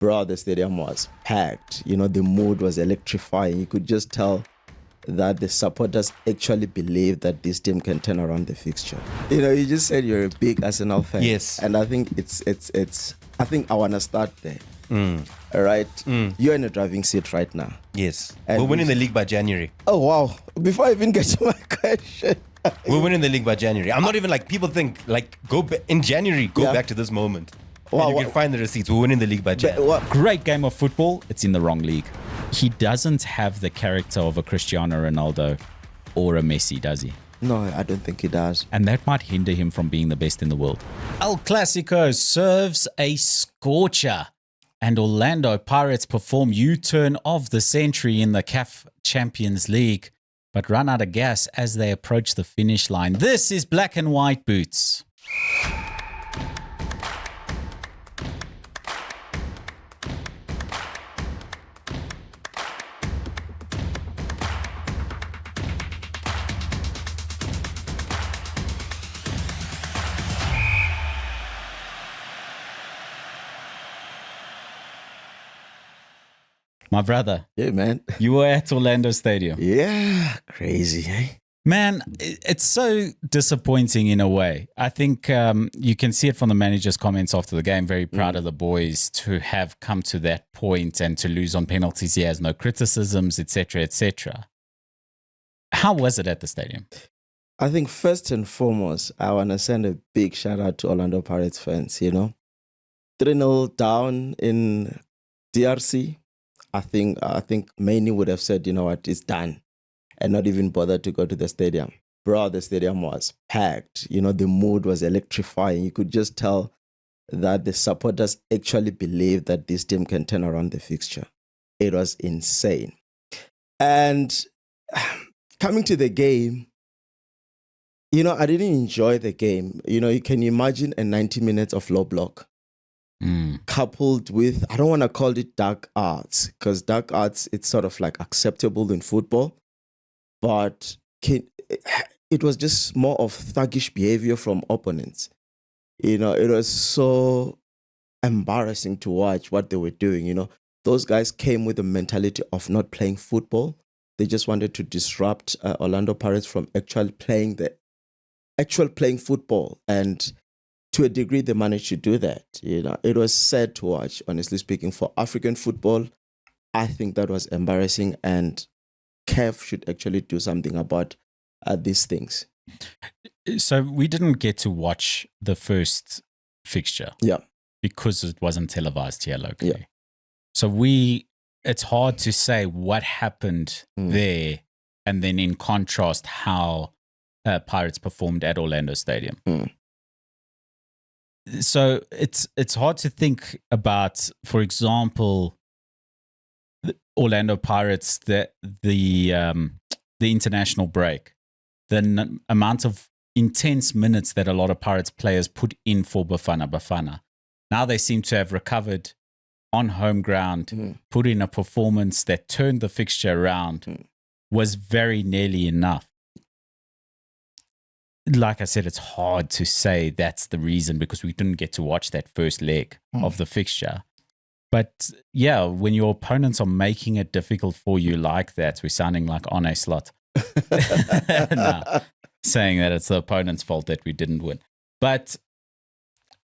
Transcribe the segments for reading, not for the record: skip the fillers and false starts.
bro, the stadium was packed. The mood was electrifying. You could just tell that the supporters actually believe that this team can turn around the fixture. You just said you're a big Arsenal fan. Yes. And I think I think I want to start there. All right. You're in a driving seat right now. Yes. And we're winning the league by January. Oh, wow. Before I even get to my question. We're winning the league by January. I'm not even people think in January, go back to this moment. Wow, and you can find the receipts. We're winning the league by January. Great game of football. It's in the wrong league. He doesn't have the character of a Cristiano Ronaldo or a Messi, does he? No, I don't think he does. And that might hinder him from being the best in the world. El Clasico serves a scorcher. And Orlando Pirates perform U-turn of the century in the CAF Champions League, but run out of gas as they approach the finish line. This is Black and White Boots. My brother. Yeah, man. You were at Orlando Stadium. Yeah, crazy, eh? Man, it's so disappointing in a way. I think you can see it from the manager's comments after the game. Very proud of the boys to have come to that point and to lose on penalties. He has no criticisms, etc., etc. How was it at the stadium? I think first and foremost, I want to send a big shout out to Orlando Pirates fans, 3-0 down in DRC. I think many would have said, it's done, and not even bothered to go to the stadium. Bro, the stadium was packed. The mood was electrifying. You could just tell that the supporters actually believe that this team can turn around the fixture. It was insane. And coming to the game, I didn't enjoy the game. You can imagine a 90 minutes of low block. Coupled with, I don't want to call it dark arts, because dark arts, it's sort of acceptable in football, but it was just more of thuggish behavior from opponents. It was so embarrassing to watch what they were doing. Those guys came with the mentality of not playing football. They just wanted to disrupt Orlando Pirates from actually playing football, and to a degree, they managed to do that. It was sad to watch, honestly speaking. For African football, I think that was embarrassing, and CAF should actually do something about these things. So we didn't get to watch the first fixture. Yeah. Because it wasn't televised here locally. Yeah. So it's hard to say what happened there, and then in contrast, how Pirates performed at Orlando Stadium. So it's hard to think about, for example, the Orlando Pirates, the international break, the amount of intense minutes that a lot of Pirates players put in for Bafana. Now they seem to have recovered on home ground, put in a performance that turned the fixture around, was very nearly enough. Like I said, it's hard to say that's the reason, because we didn't get to watch that first leg of the fixture. But yeah, when your opponents are making it difficult for you like that, we're sounding like on a slot. Saying that it's the opponent's fault that we didn't win. But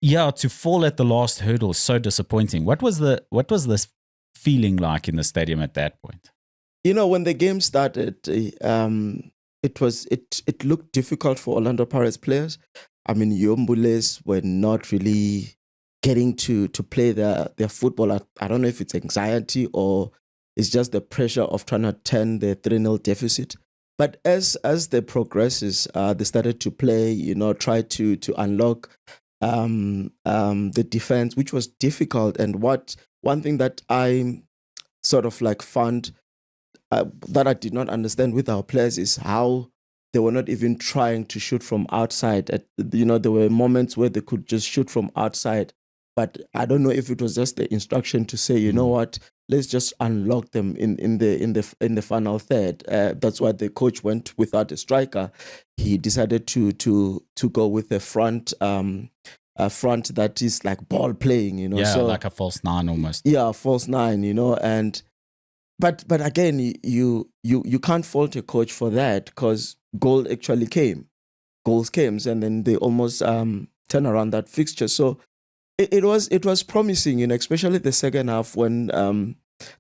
yeah, to fall at the last hurdle is so disappointing. What was the feeling like in the stadium at that point? When the game started, it looked difficult for Orlando Pirates players. I mean, Yombules were not really getting to play their football. I don't know if it's anxiety or it's just the pressure of trying to turn the 3-0 deficit. But as the progresses, they started to play, try to unlock the defense, which was difficult. And one thing that I sort of found that I did not understand with our players is how they were not even trying to shoot from outside. There were moments where they could just shoot from outside, but I don't know if it was just the instruction to say, what, let's just unlock them in the final third. That's why the coach went without a striker. He decided to go with a front front that is like ball playing, you know. Yeah, so, like a false nine almost. Yeah, false nine, you know. And but again, you can't fault a coach for that, because goals came, and then they almost turn around that fixture. So it was promising, you know, especially the second half when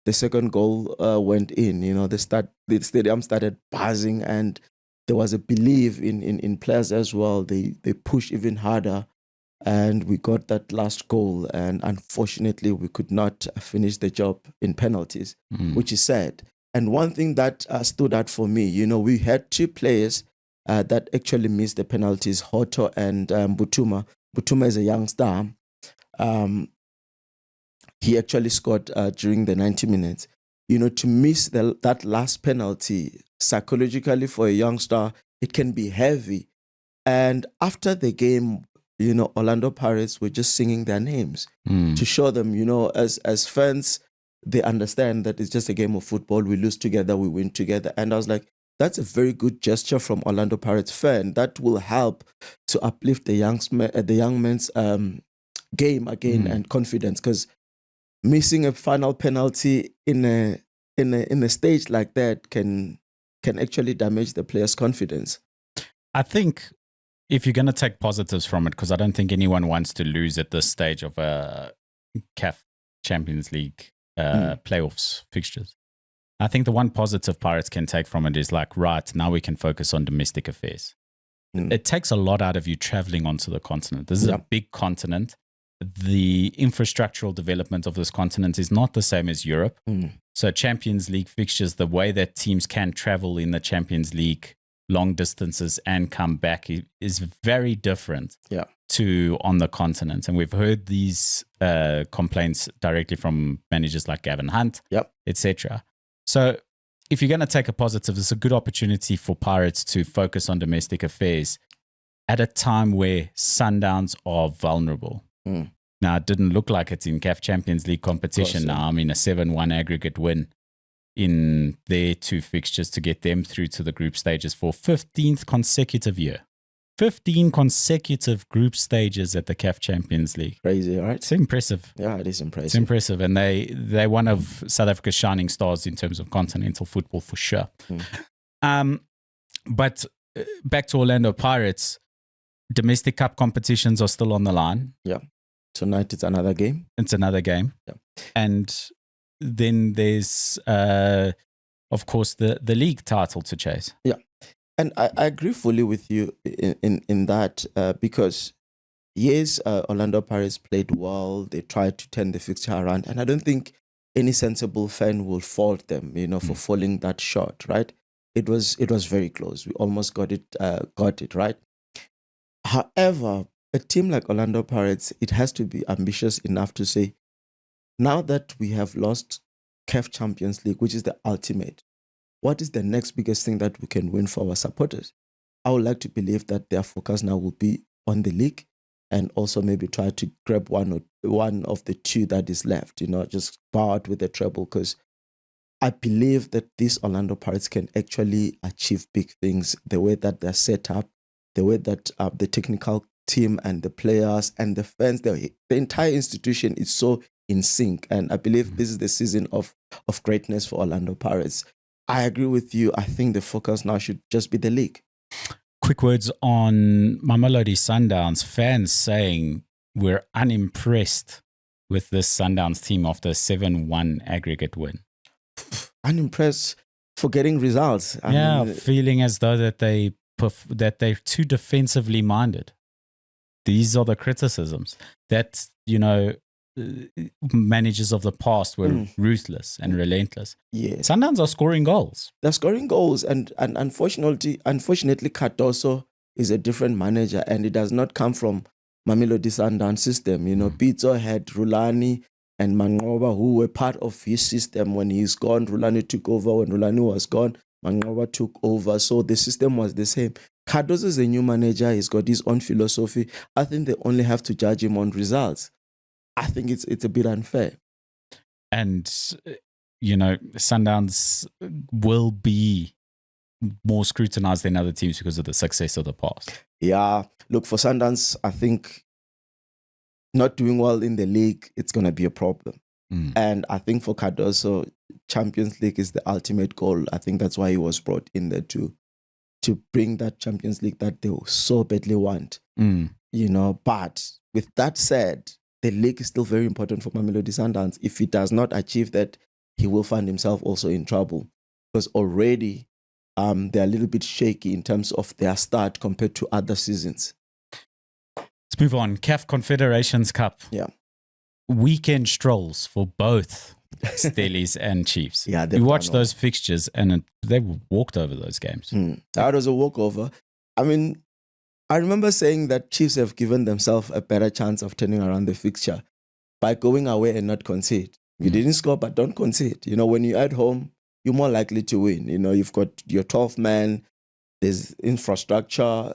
the second goal went in. You know, the stadium started buzzing, and there was a belief in players as well. They pushed even harder, and we got that last goal. And unfortunately, we could not finish the job in penalties, which is sad. And one thing that stood out for me, you know, we had two players that actually missed the penalties, Hoto and Butuma. Butuma is a young star. He actually scored during the 90 minutes. You know, to miss that last penalty, psychologically for a young star, it can be heavy. And after the game, you know, Orlando Pirates were just singing their names to show them, you know, as fans, they understand that it's just a game of football. We lose together, we win together. And I was like, that's a very good gesture from Orlando Pirates fan. That will help to uplift the young man's game again and confidence. Because missing a final penalty in a stage like that can actually damage the player's confidence. I think if you're going to take positives from it, because I don't think anyone wants to lose at this stage of a CAF Champions League playoffs fixtures. I think the one positive Pirates can take from it is like, right, now we can focus on domestic affairs. It takes a lot out of you traveling onto the continent. This is a big continent. The infrastructural development of this continent is not the same as Europe. So Champions League fixtures, the way that teams can travel in the Champions League long distances and come back is very different to on the continent. And we've heard these complaints directly from managers like Gavin Hunt, etc. So if you're going to take a positive, it's a good opportunity for Pirates to focus on domestic affairs at a time where Sundowns are vulnerable. Now, it didn't look like it's in CAF Champions League competition now. I mean, a 7-1 aggregate win in their two fixtures to get them through to the group stages for 15th consecutive year. 15 consecutive group stages at the CAF Champions League. Crazy, right? It's impressive. Yeah, it is impressive. It's impressive. And they're one of South Africa's shining stars in terms of continental football for sure. But back to Orlando Pirates, domestic cup competitions are still on the line. Yeah. Tonight it's another game. It's another game. Yeah. And then there's, of course, the league title to chase. Yeah. And I agree fully with you in that because, yes, Orlando Pirates played well. They tried to turn the fixture around. And I don't think any sensible fan will fault them, you know, for falling that short, right? It was very close. We almost got it right. However, a team like Orlando Pirates, it has to be ambitious enough to say, now that we have lost CAF Champions League, which is the ultimate, what is the next biggest thing that we can win for our supporters? I would like to believe that their focus now will be on the league and also maybe try to grab one of the two that is left, you know, just go out with the treble, because I believe that these Orlando Pirates can actually achieve big things the way that they're set up, the way that the technical team and the players and the fans, the entire institution is so in sync. And I believe this is the season of greatness for Orlando Pirates. I agree with you. I think the focus now should just be the league. Quick words on Mamelodi Sundowns. Fans saying we're unimpressed with this Sundowns team after a 7-1 aggregate win. Unimpressed for getting results. I mean, feeling as though that they're too defensively minded. These are the criticisms that, you know, managers of the past were ruthless and relentless. Yes. Sundowns are scoring goals. They're scoring goals, and unfortunately, Cardoso is a different manager, and it does not come from Mamelodi Sundowns system. You know, Pizzo had Rulani and Manqoba, who were part of his system. When he's gone, Rulani took over. When Rulani was gone, Manqoba took over. So the system was the same. Cardoso is a new manager. He's got his own philosophy. I think they only have to judge him on results. I think it's a bit unfair. And, you know, Sundowns will be more scrutinized than other teams because of the success of the past. Yeah. Look, for Sundowns, I think not doing well in the league, it's going to be a problem. Mm. And I think for Cardoso, Champions League is the ultimate goal. I think that's why he was brought in there to bring that Champions League that they so badly want. You know, but with that said, the league is still very important for Mamelodi Sundowns. If he does not achieve that, he will find himself also in trouble, because already they're a little bit shaky in terms of their start compared to other seasons. Let's move on. CAF Confederations Cup. Yeah. Weekend strolls for both Stellies and Chiefs. Yeah, we watched those fixtures and they walked over those games. That was a walkover. I mean, I remember saying that Chiefs have given themselves a better chance of turning around the fixture by going away and not concede. You didn't score, but don't concede. You know, when you're at home, you're more likely to win. You know, you've got your 12th man, there's infrastructure,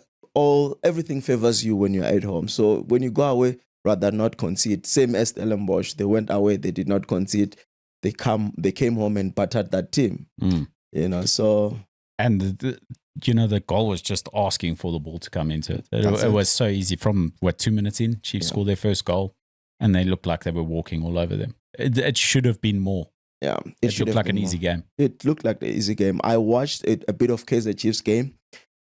everything favors you when you're at home. So when you go away, rather not concede. Same as Stellenbosch, they went away, they did not concede. They came home and battered that team. You know, so... And the goal was just asking for the ball to come into it. It was so easy. From 2 minutes in, Chiefs scored their first goal, and they looked like they were walking all over them. It should have been more. Yeah, it looked like an easy game. It looked like an easy game. I watched a bit of Kaizer Chiefs game,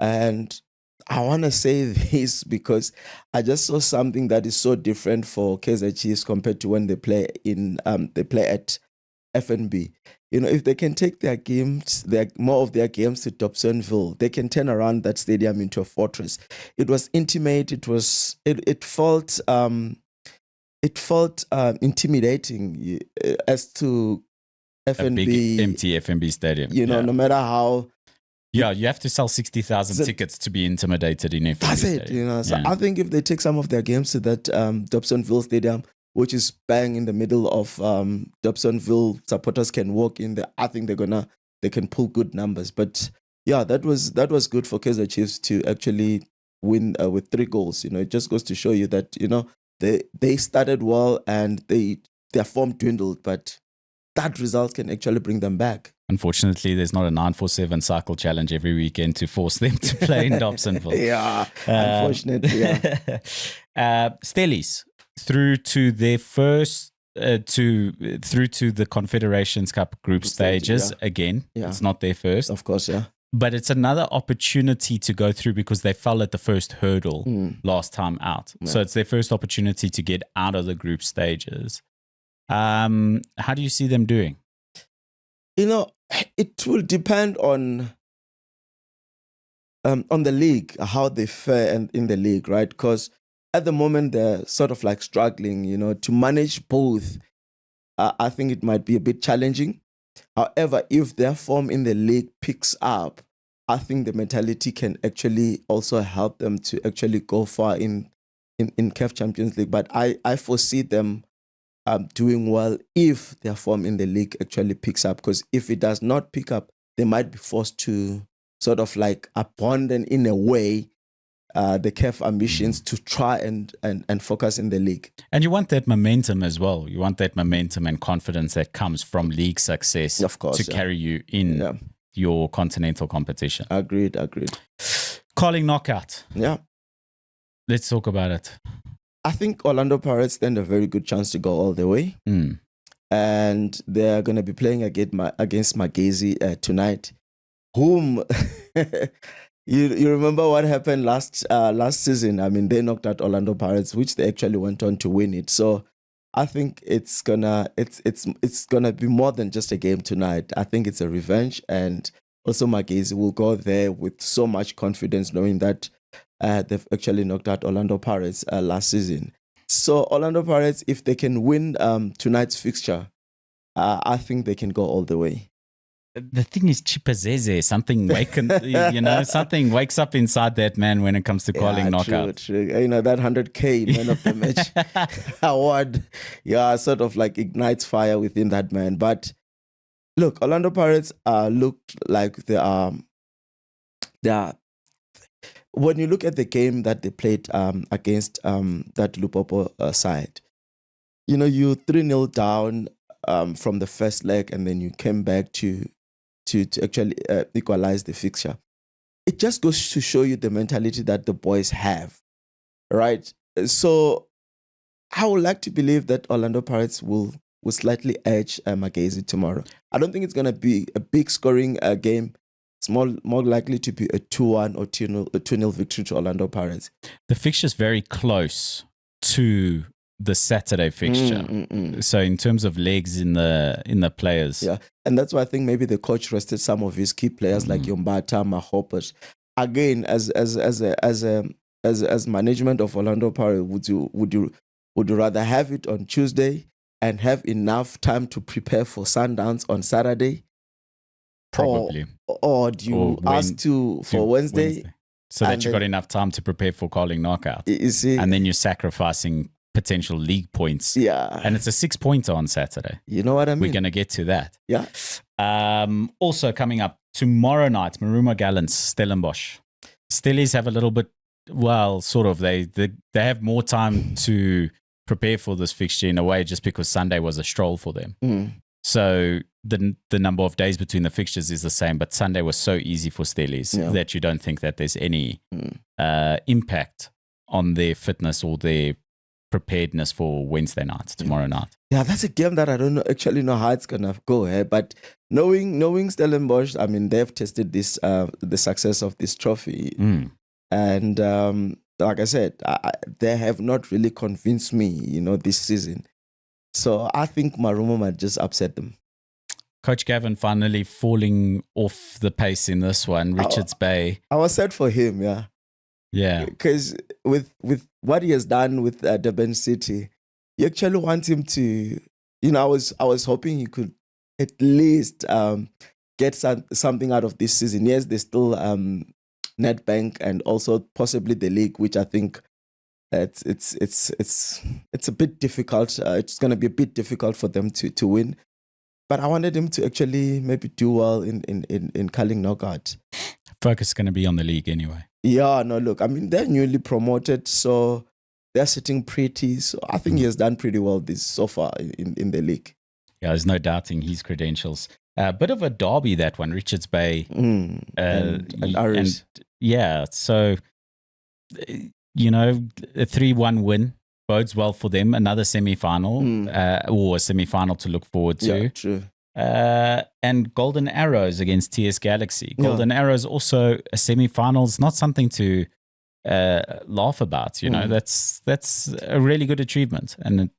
and I want to say this because I just saw something that is so different for Kaizer Chiefs compared to when they play at FNB. You know, if they can take more of their games to Dobsonville, they can turn around that stadium into a fortress. It was intimate. It felt intimidating as to FNB. A big empty FNB stadium. You know, no matter how. Yeah, you have to sell 60,000 tickets to be intimidated in FNB stadium. That's it. You know, so I think if they take some of their games to that Dobsonville stadium, which is bang in the middle of Dobsonville, supporters can walk in there. I think they can pull good numbers. But yeah, that was good for Kaizer Chiefs to actually win with 3 goals. You know, it just goes to show you that, you know, they started well and their form dwindled, but that result can actually bring them back. Unfortunately, there's not a 947 cycle challenge every weekend to force them to play in Dobsonville. Yeah, unfortunately, yeah. Stellies through to their first through to the Confederations Cup group stages again. Yeah. It's not their first, of course, yeah. But it's another opportunity to go through because they fell at the first hurdle last time out. Yeah. So it's their first opportunity to get out of the group stages. How do you see them doing? You know, it will depend on the league, how they fare in the league, right? Because at the moment they're sort of like struggling, you know, to manage both. I think it might be a bit challenging. However, if their form in the league picks up, I think the mentality can actually also help them to actually go far in CAF Champions League. But I foresee them doing well if their form in the league actually picks up. Because if it does not pick up, they might be forced to sort of like abandon in a way the CAF ambitions to try and focus in the league. And you want that momentum as well. You want that momentum and confidence that comes from league success, of course, to carry you in your continental competition. Agreed. Calling knockout. Yeah. Let's talk about it. I think Orlando Pirates stand a very good chance to go all the way. And they're going to be playing against Magesi tonight, whom... You remember what happened last season? I mean, they knocked out Orlando Pirates, which they actually went on to win it. So I think it's gonna be more than just a game tonight. I think it's a revenge, and also Magesi will go there with so much confidence, knowing that they've actually knocked out Orlando Pirates last season. So Orlando Pirates, if they can win tonight's fixture, I think they can go all the way. The thing is, Chipazeze, something wakes up inside that man when it comes to calling knockout. True. You know, that 100K man of the match award, sort of like ignites fire within that man. But look, Orlando Pirates look like they are. When you look at the game that they played against that Lupopo side, you know, you 3-0 down from the first leg, and then you came back to actually equalize the fixture. It just goes to show you the mentality that the boys have, right? So I would like to believe that Orlando Pirates will slightly edge Magesi tomorrow. I don't think it's going to be a big scoring game. It's more likely to be a 2-1 or 2-0 victory to Orlando Pirates. The fixture's very close to the Saturday fixture. So in terms of legs in the players. Yeah. And that's why I think maybe the coach rested some of his key players like Yombata, Mahopers. Again, as management of Orlando Pirates, would you rather have it on Tuesday and have enough time to prepare for Sundowns on Saturday? Probably. Or do you ask for Wednesday? So that you got enough time to prepare for Carling knockout. You see? And then you're sacrificing potential league points. Yeah. And it's a 6-pointer on Saturday. You know what I mean? We're going to get to that. Yeah. Also coming up tomorrow night, Maruma Gallants, Stellenbosch. Stellies have a little bit, well, sort of. They have more time to prepare for this fixture in a way just because Sunday was a stroll for them. So the number of days between the fixtures is the same, but Sunday was so easy for Stellies that you don't think that there's any impact on their fitness or their preparedness for Wednesday night, tomorrow night. Yeah, that's a game that I don't actually know how it's gonna go. But knowing Stellenbosch, I mean, they've tested this the success of this trophy, and like I said, they have not really convinced me, this season. So I think Maruma might just upset them. Coach Gavin finally falling off the pace in this one. Richards Bay. I was sad for him, yeah. Yeah. Because with what he has done with Durban City, you actually want him to, I was hoping he could at least get something out of this season. Yes, there's still Nedbank and also possibly the league, which I think it's a bit difficult. It's going to be a bit difficult for them to win. But I wanted him to actually maybe do well in Carling knockout. Focus is going to be on the league anyway. Yeah, no, look, I mean, they're newly promoted, so they're sitting pretty. So I think he has done pretty well so far in the league. Yeah, there's no doubting his credentials. A bit of a derby, that one, Richards Bay. And Areff. Yeah, so, a 3-1 win bodes well for them. Another semi-final or a semi-final to look forward to. Yeah, true. And Golden Arrows against TS Galaxy. Golden Arrows also a semi-final is not something to laugh about. That's a really good achievement. And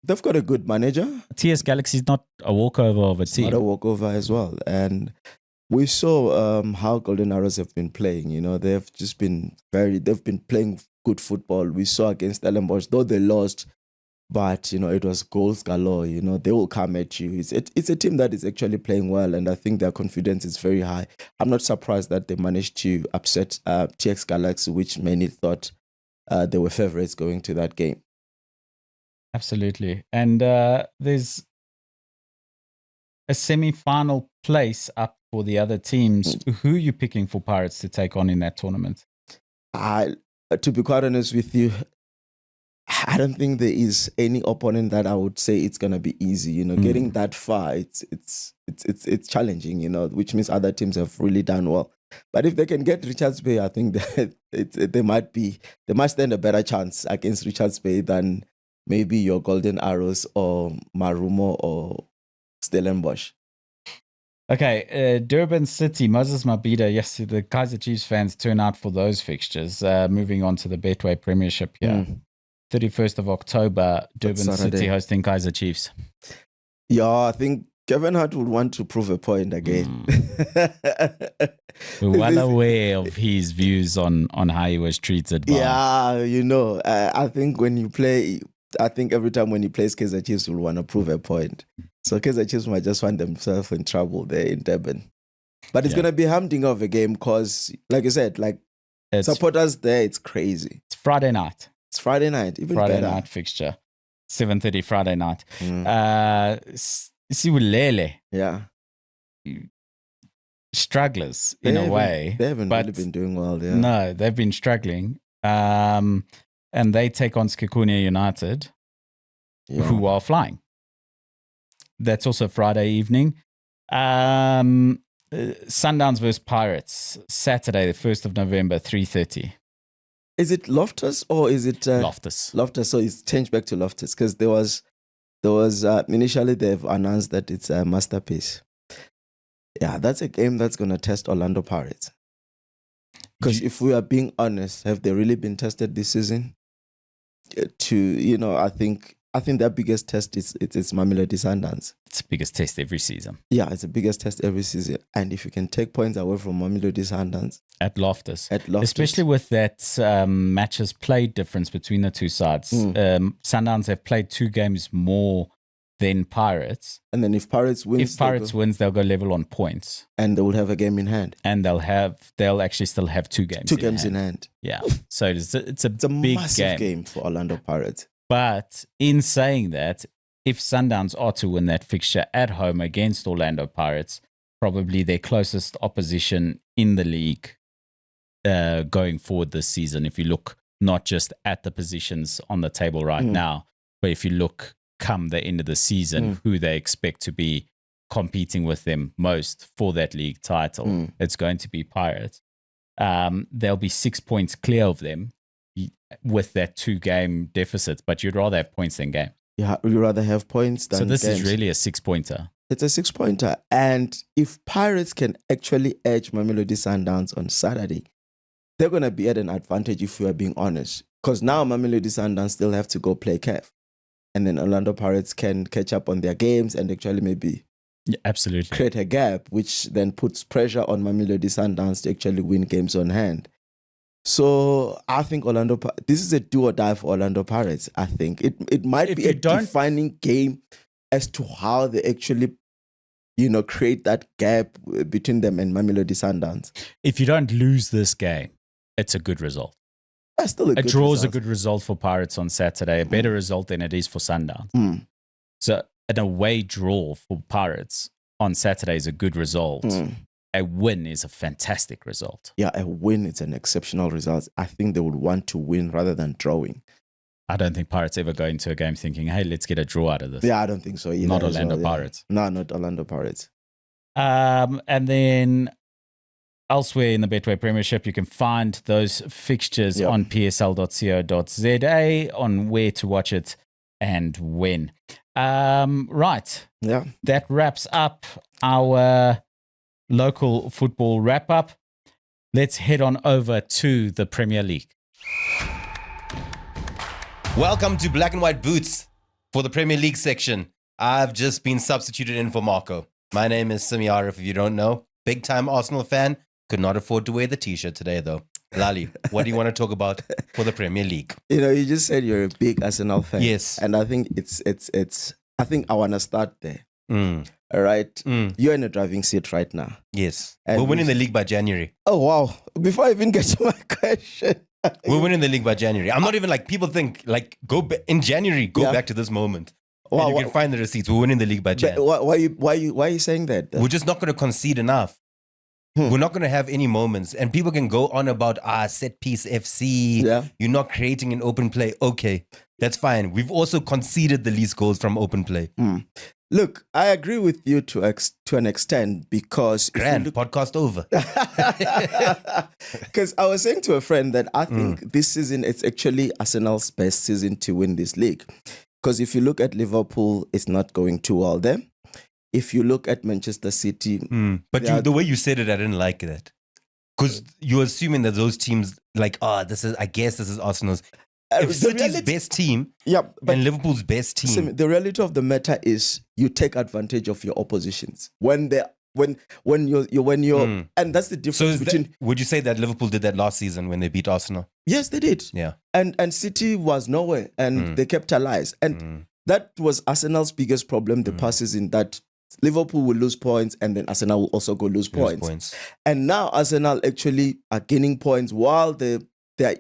they've got a good manager. TS Galaxy is not a walkover of a team. Not a walkover as well. And we saw how Golden Arrows have been playing. They've been playing good football. We saw against Stellenbosch, though they lost. But, it was goals galore. They will come at you. It's a team that is actually playing well, and I think their confidence is very high. I'm not surprised that they managed to upset TX Galaxy, which many thought they were favorites going to that game. Absolutely. And there's a semi-final place up for the other teams. Who are you picking for Pirates to take on in that tournament? To be quite honest with you, I don't think there is any opponent that I would say it's gonna be easy. Getting that far, it's challenging. Which means other teams have really done well. But if they can get Richards Bay, I think that they might stand a better chance against Richards Bay than maybe your Golden Arrows or Marumo or Stellenbosch. Okay, Durban City, Moses Mabhida. Yes, the Kaizer Chiefs fans turn out for those fixtures. Moving on to the Betway Premiership here. 31st of October, Durban City hosting Kaizer Chiefs. Yeah, I think Kevin Hart would want to prove a point again. We're well aware of his views on how he was treated. I think every time when he plays Kaizer Chiefs, will want to prove a point. So Kaizer Chiefs might just find themselves in trouble there in Durban. But it's going to be a humdinger of a game because, like you said, supporters there, it's crazy. It's Friday night. It's Friday night, even Friday better. Night fixture, 7:30 Friday night. Siwulele, yeah, strugglers in a way. They haven't really been doing well. Yeah, no, they've been struggling. And they take on Skikunia United, who are flying. That's also Friday evening. Sundowns versus Pirates, Saturday, the 1st of November, 3:30. Is it Loftus or is it Loftus? Loftus. So it's changed back to Loftus because there was initially they've announced that it's a masterpiece. Yeah, that's a game that's gonna test Orlando Pirates. Because if we are being honest, have they really been tested this season? I think their biggest test is it's Mamelodi Sundowns. It's the biggest test every season. Yeah, it's the biggest test every season. And if you can take points away from Mamelodi Sundowns at Loftus, especially with that matches played difference between the two sides. Sundowns have played 2 games more than Pirates. And then if Pirates wins, they'll go level on points. And they will have a game in hand. And they'll actually still have 2 games. 2 games in hand. Yeah. So it's a big massive game for Orlando Pirates. But in saying that, if Sundowns are to win that fixture at home against Orlando Pirates, probably their closest opposition in the league going forward this season, if you look not just at the positions on the table right now, but if you look come the end of the season, who they expect to be competing with them most for that league title, it's going to be Pirates. They'll be 6 points clear of them with that 2-game deficit, but you'd rather have points than games. Yeah, you'd rather have points than games. So this is really a 6-pointer. It's a 6-pointer. And if Pirates can actually edge Mamelodi Sundowns on Saturday, they're going to be at an advantage if we are being honest. Because now Mamelodi Sundowns still have to go play CAF. And then Orlando Pirates can catch up on their games and actually maybe absolutely create a gap, which then puts pressure on Mamelodi Sundowns to actually win games on hand. So I think this is a do or die for Orlando Pirates. I think it might be a defining game as to how they actually, create that gap between them and Mamelodi Sundowns. If you don't lose this game, it's a good result. That's still a draw is a good result for Pirates on Saturday, a better result than it is for Sundowns. So an away draw for Pirates on Saturday is a good result. A win is a fantastic result. Yeah, a win is an exceptional result. I think they would want to win rather than drawing. I don't think Pirates ever go into a game thinking, hey, let's get a draw out of this. Yeah, I don't think so either. Not Orlando Pirates. No, not Orlando Pirates. And then elsewhere in the Betway Premiership, you can find those fixtures on psl.co.za on where to watch it and when. Right. Yeah. That wraps up our local football wrap-up. Let's head on over to the Premier League. Welcome to Black and White Boots for the Premier League section. I've just been substituted in for Marco. My name is Simmi, Areff, if you don't know. Big-time Arsenal fan. Could not afford to wear the T-shirt today, though. Lali, what do you want to talk about for the Premier League? You just said you're a big Arsenal fan. Yes. And I think I think I want to start there. All right. You're in a driving seat right now. Yes. We're winning the league by January. Oh, wow. Before I even get to my question. We're winning the league by January. I'm not even people think in January, go back to this moment. Wow, and you can find the receipts. We're winning the league by January. Why are you saying that? We're just not going to concede enough. We're not going to have any moments. And people can go on about set piece FC. Yeah. You're not creating an open play. Okay, that's fine. We've also conceded the least goals from open play. Look, I agree with you to an extent because... podcast over. Because I was saying to a friend that I think this season, it's actually Arsenal's best season to win this league. Because if you look at Liverpool, it's not going too well there. If you look at Manchester City... But the way you said it, I didn't like that. Because you're assuming that those teams, this is Arsenal's... If City's best team and Liverpool's best team... The reality of the matter is you take advantage of your oppositions. When you're... And that's the difference between... Would you say that Liverpool did that last season when they beat Arsenal? Yes, they did. Yeah. And City was nowhere and they capitalized. And that was Arsenal's biggest problem the past season, that Liverpool will lose points and then Arsenal will also go lose points. And now Arsenal actually are gaining points while their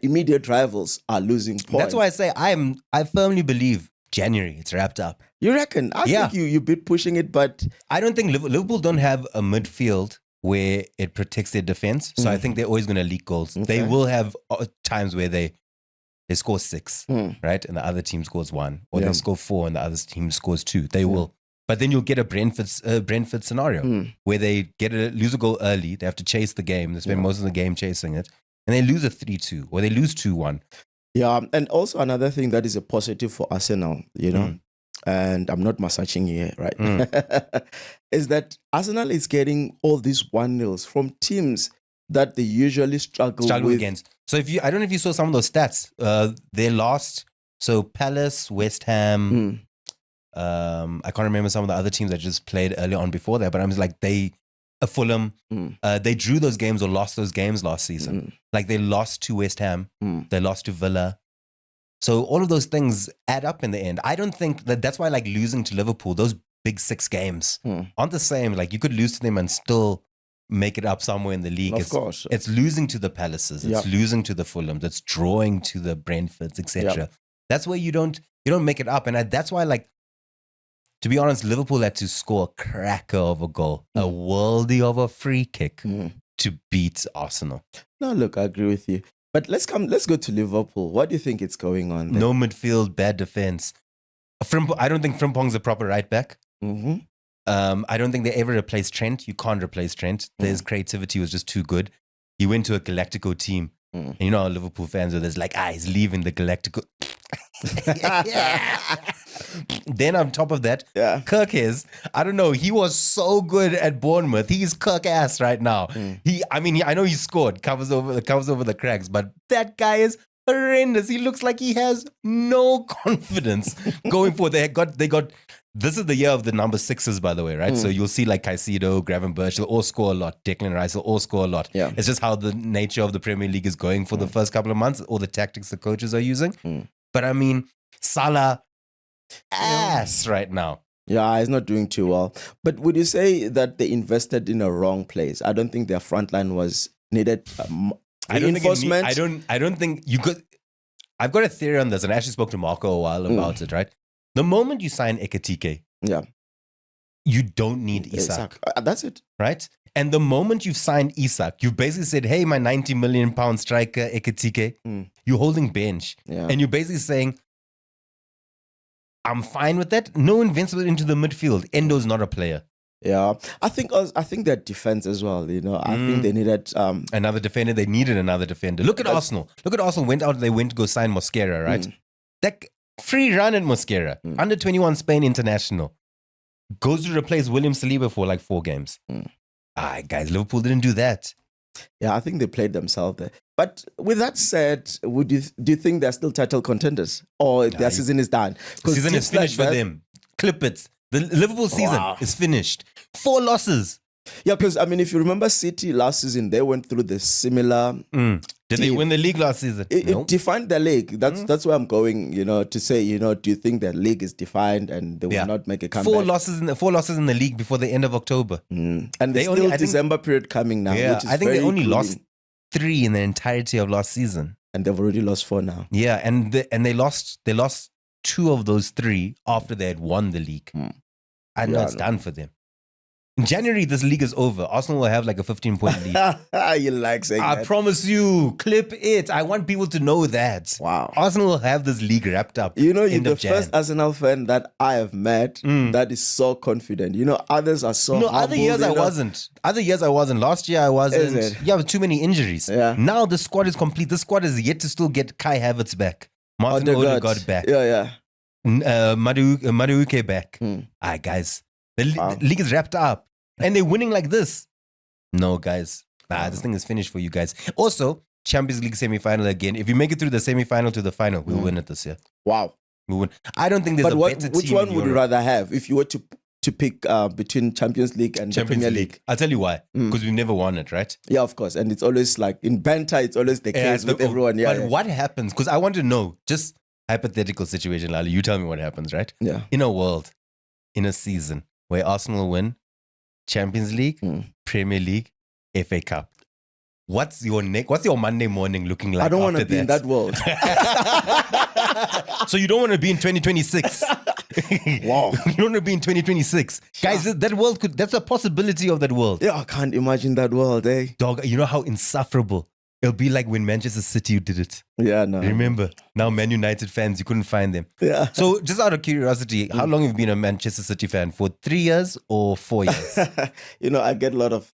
immediate rivals are losing points. That's why I say I firmly believe January, it's wrapped up. You reckon? I think you've been pushing it, but... I don't think Liverpool don't have a midfield where it protects their defense. So I think they're always going to leak goals. Okay. They will have times where they score 6, right? And the other team scores 1. Or they score 4 and the other team scores 2. They will. But then you'll get a Brentford scenario where they lose a goal early. They have to chase the game. They spend most of the game chasing it. and they lose a 3-2 or they lose 2-1. Yeah, and also another thing that is a positive for Arsenal, and I'm not massaging here, right? Is that Arsenal is getting all these 1-0s from teams that they usually struggle with. Against. So I don't know if you saw some of those stats. They lost. So Palace, West Ham. I can't remember some of the other teams that just played early on before that, but I'm just like Fulham. They drew those games or lost those games last season. Like they lost to West Ham. They lost to Villa. So all of those things add up in the end. I don't think that's why like losing to Liverpool, those big 6 games aren't the same. Like you could lose to them and still make it up somewhere in the league. Of course. It's losing to the Palaces. It's losing to the Fulhams. It's drawing to the Brentfords, etc. Yep. That's where you don't make it up. And that's why, like, to be honest, Liverpool had to score a cracker of a goal, a worldie of a free kick to beat Arsenal. No, look, I agree with you. But let's go to Liverpool. What do you think is going on there? No midfield, bad defense. I don't think Frimpong's a proper right back. I don't think they ever replaced Trent. You can't replace Trent. His creativity was just too good. He went to a Galactico team. And you know how Liverpool fans are, there's like, he's leaving the Galactico. Then on top of that, Kirk I don't know, he was so good at Bournemouth. He's Kirk ass right now. I know he scored, covers over the cracks, but that guy is horrendous. He looks like he has no confidence going forward. They got this is the year of the number 6s, by the way, right? So you'll see like Caicedo, Gravenberch, they'll all score a lot. Declan Rice will all score a lot. Yeah. It's just how the nature of the Premier League is going for the first couple of months, all the tactics the coaches are using. But I mean, Salah, ass right now. Yeah, he's not doing too well. But would you say that they invested in a wrong place? I don't think their front line was needed reinforcement. I don't think you could. I've got a theory on this, and I actually spoke to Marco a while about it, right? The moment you sign Ekitike, you don't need Isak. That's it. Right? And the moment you've signed Isak, you've basically said, hey, my 90 million pound striker, Ekitike, you're holding bench. Yeah. And you're basically saying, I'm fine with that. No invincible into the midfield. Endo's not a player. Yeah. I think their defense as well, I think they needed another defender. They needed another defender. Look at Arsenal. They went to go sign Mosquera, right? That free run at Mosquera. Under 21 Spain international. Goes to replace William Saliba for like 4 games. Guys, Liverpool didn't do that. Yeah, I think they played themselves there. But with that said, do you think they're still title contenders? Or their season is done? The season is finished for them. Clip it. The Liverpool season is finished. 4 losses. Yeah, because, if you remember City last season, they went through the similar... Did they win the league last season? It defined their league. That's where I'm going, to say, do you think their league is defined and they will not make a comeback? 4 losses in the league before the end of October. And there's still December period coming now. Yeah, which is I think they only cooling. lost 3 in the entirety of last season. And they've already lost 4 now. Yeah, and they lost 2 of those 3 after they had won the league. And that's done for them. In January, this league is over. Arsenal will have like a 15-point lead. You like saying that. I promise you. Clip it. I want people to know that. Wow. Arsenal will have this league wrapped up. You're the first Arsenal fan that I have met that is so confident. Others are so humble. Other years I wasn't. Last year I wasn't. Yeah, with too many injuries. Yeah. Now the squad is complete. The squad is yet to still get Kai Havertz back. Martin Odegaard back. Yeah. Madueke back. Guys. The league is wrapped up. And they're winning like this. No, guys. This thing is finished for you guys. Also, Champions League semi-final again. If you make it through the semi-final to the final, we'll win it this year. Wow. We'll win. I don't think there's better team. Which one would you rather have if you were to pick between Champions League and the Premier League? I'll tell you why. Because we've never won it, right? Yeah, of course. And it's always like in banter, it's always the case with everyone. Yeah. But what happens? Because I want to know, just hypothetical situation, Lali. You tell me what happens, right? Yeah. In a world, in a season where Arsenal win Champions League, Premier League, FA Cup. What's your Monday morning looking like? I don't want to be in that world. So you don't want to be in 2026? Wow. You don't want to be in 2026. Guys, that world that's a possibility of that world. Yeah, I can't imagine that world, eh? Dog, you know how insufferable it'll be like when Manchester City did it. Yeah, no. Remember, now Man United fans, you couldn't find them. Yeah. So just out of curiosity, how long have you been a Manchester City fan? For 3 years or 4 years? I get a lot of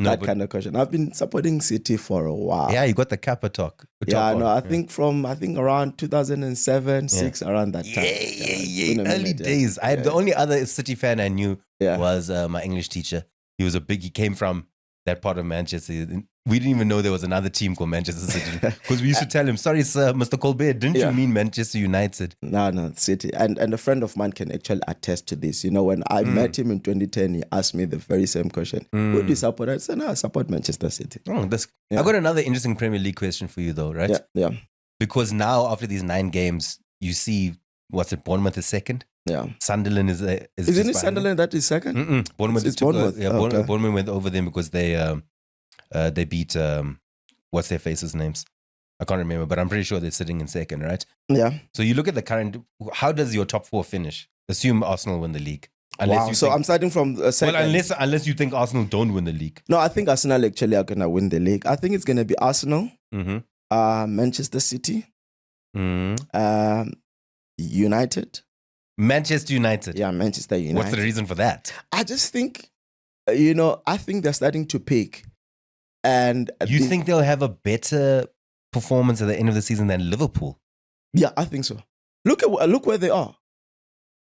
that kind of question. I've been supporting City for a while. Yeah, you got the Kappa talk. I think from around 2007, 6, around that time. Yeah. Early days. The only other City fan I knew was my English teacher. He came from that part of Manchester. We didn't even know there was another team called Manchester City because we used to tell him, sorry, sir, Mr. Colbert, didn't you mean Manchester United? No, City. And a friend of mine can actually attest to this. You know, when I met him in 2010, he asked me the very same question. Who do you support? I said, no, I support Manchester City. I got another interesting Premier League question for you though, right? Yeah. Because now after these 9 games, you see, Bournemouth is second? Yeah. Sunderland is Isn't it Sunderland that is second? Bournemouth it's Bournemouth. Bournemouth went over them because they beat what's their faces' names? I can't remember, but I'm pretty sure they're sitting in second, right? Yeah. So you look at the current. How does your top 4 finish? Assume Arsenal win the league. I'm starting from second. Well, unless you think Arsenal don't win the league. No, I think Arsenal actually are gonna win the league. I think it's gonna be Arsenal, Manchester City, United. Manchester United. Yeah, Manchester United. What's the reason for that? I just think, I think they're starting to pick. And you think they'll have a better performance at the end of the season than Liverpool? Yeah, I think so. Look where they are.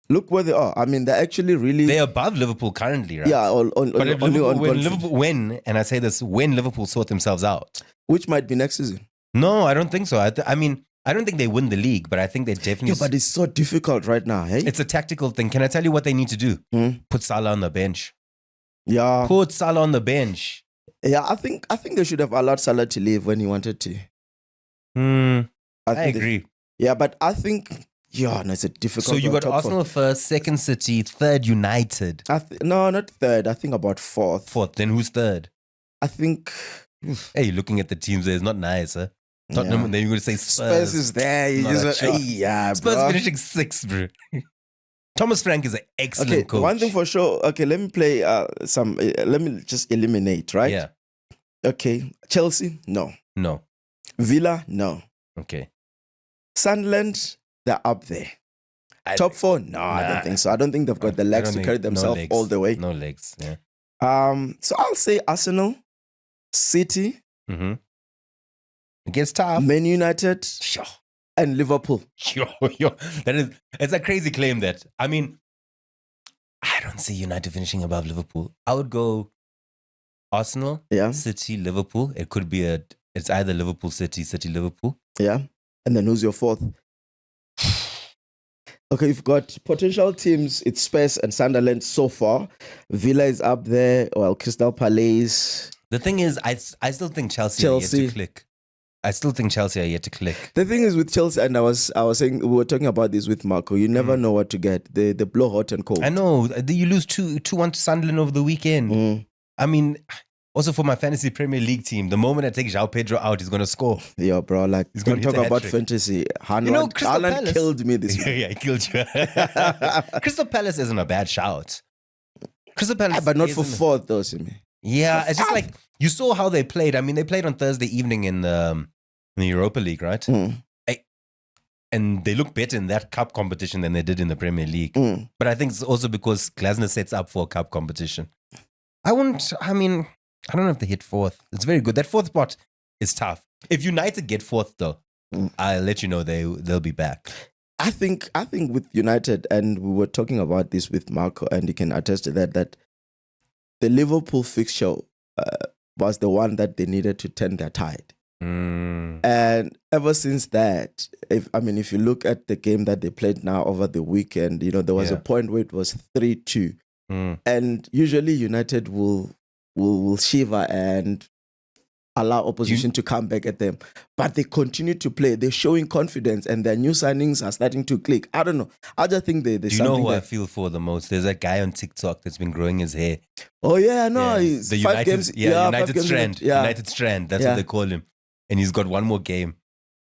Look where they are. I mean, they're actually really... They're above Liverpool currently, right? Yeah, when Liverpool sort themselves out. Which might be next season. No, I don't think so. I mean, I don't think they win the league, but I think they definitely... Yeah, but it's so difficult right now, hey? It's a tactical thing. Can I tell you what they need to do? Put Salah on the bench. Yeah. Put Salah on the bench. Yeah, I think they should have allowed Salah to leave when he wanted to. I agree. But I think... Yeah, no, it's a difficult... So you got Arsenal first, second City, third United. No, not third. I think about fourth. Fourth. Then who's third? I think... Hey, looking at the teams there is not nice, huh? Tottenham, and then you're going to say Spurs. Spurs is there. Spurs finishing 6th, bro. Thomas Frank is an excellent coach. One thing for sure. Okay, let me play let me just eliminate, right? Yeah. Okay. Chelsea? No. Villa? No. Okay. Sunderland? They're up there. Top 4? No, I don't think so. I don't think they've got the legs to carry themselves all the way. No legs, yeah. So I'll say Arsenal, City. It gets tough. Man United. Sure. And Liverpool. It's a crazy claim that. I mean, I don't see United finishing above Liverpool. I would go Arsenal, City, Liverpool. It could be it's either Liverpool, City, Liverpool. Yeah. And then who's your fourth? Okay, you've got potential teams. It's Spurs and Sunderland so far. Villa is up there. Well, Crystal Palace. The thing is, I still think Chelsea are yet to click. I still think Chelsea are yet to click. The thing is with Chelsea, and I was saying, we were talking about this with Marco, you never know what to get. They blow hot and cold. I know. You lose 2-1 to Sunderland over the weekend. I mean, also for my fantasy Premier League team, the moment I take João Pedro out, he's going to score. Yeah, bro. Like, he's going to talk about fantasy. Haaland killed me this week. Yeah, he killed you. Crystal Palace isn't a bad shout. Crystal Palace, but not for fourth, though, Simmi. Yeah, it's just like, you saw how they played. I mean, they played on Thursday evening in the Europa League, right? And they look better in that cup competition than they did in the Premier League. But I think it's also because Glasner sets up for a cup competition. I don't know if they hit fourth. It's very good. That fourth spot is tough. If United get fourth, though, I'll let you know they'll be back. I think with United, and we were talking about this with Marco, and he can attest to that the Liverpool fixture was the one that they needed to turn their tide. And ever since that, if you look at the game that they played now over the weekend, there was a point where it was 3-2. And usually United will shiver and allow opposition to come back at them. But they continue to play. They're showing confidence, and their new signings are starting to click. I don't know. I just think there's something. Do you know who I feel for the most? There's a guy on TikTok that's been growing his hair. Oh, yeah, no. Yeah. The United Strand. United Strand. That's what they call him. And he's got one more game.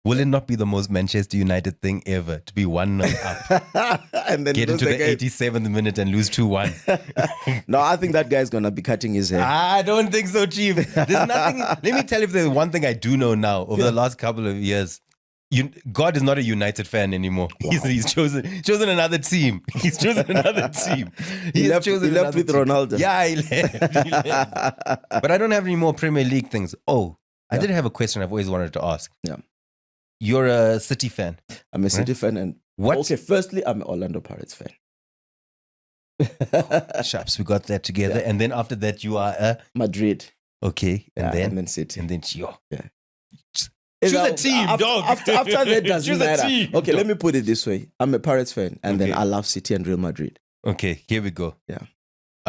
Will it not be the most Manchester United thing ever to be 1-0 up? And then get into the 87th minute and lose 2-1. No, I think that guy's going to be cutting his hair. I don't think so, Chief. There's nothing. Let me tell you if there's one thing I do know now over the last couple of years. God is not a United fan anymore. Wow. He's chosen another team. He's chosen another team. He left with Ronaldo. Yeah, he left. But I don't have any more Premier League things. Oh, I did have a question I've always wanted to ask. Yeah. You're a City fan. I'm a City fan. And what? Okay, firstly, I'm an Orlando Pirates fan. Sharps, we got that together. Yeah. And then after that, you are a Madrid. Okay. And then City. And then Yeah. Choose a team, dog. After that doesn't Choose matter. a team. Okay, let me put it this way. I'm a Pirates fan, and then I love City and Real Madrid. Okay, here we go. Yeah.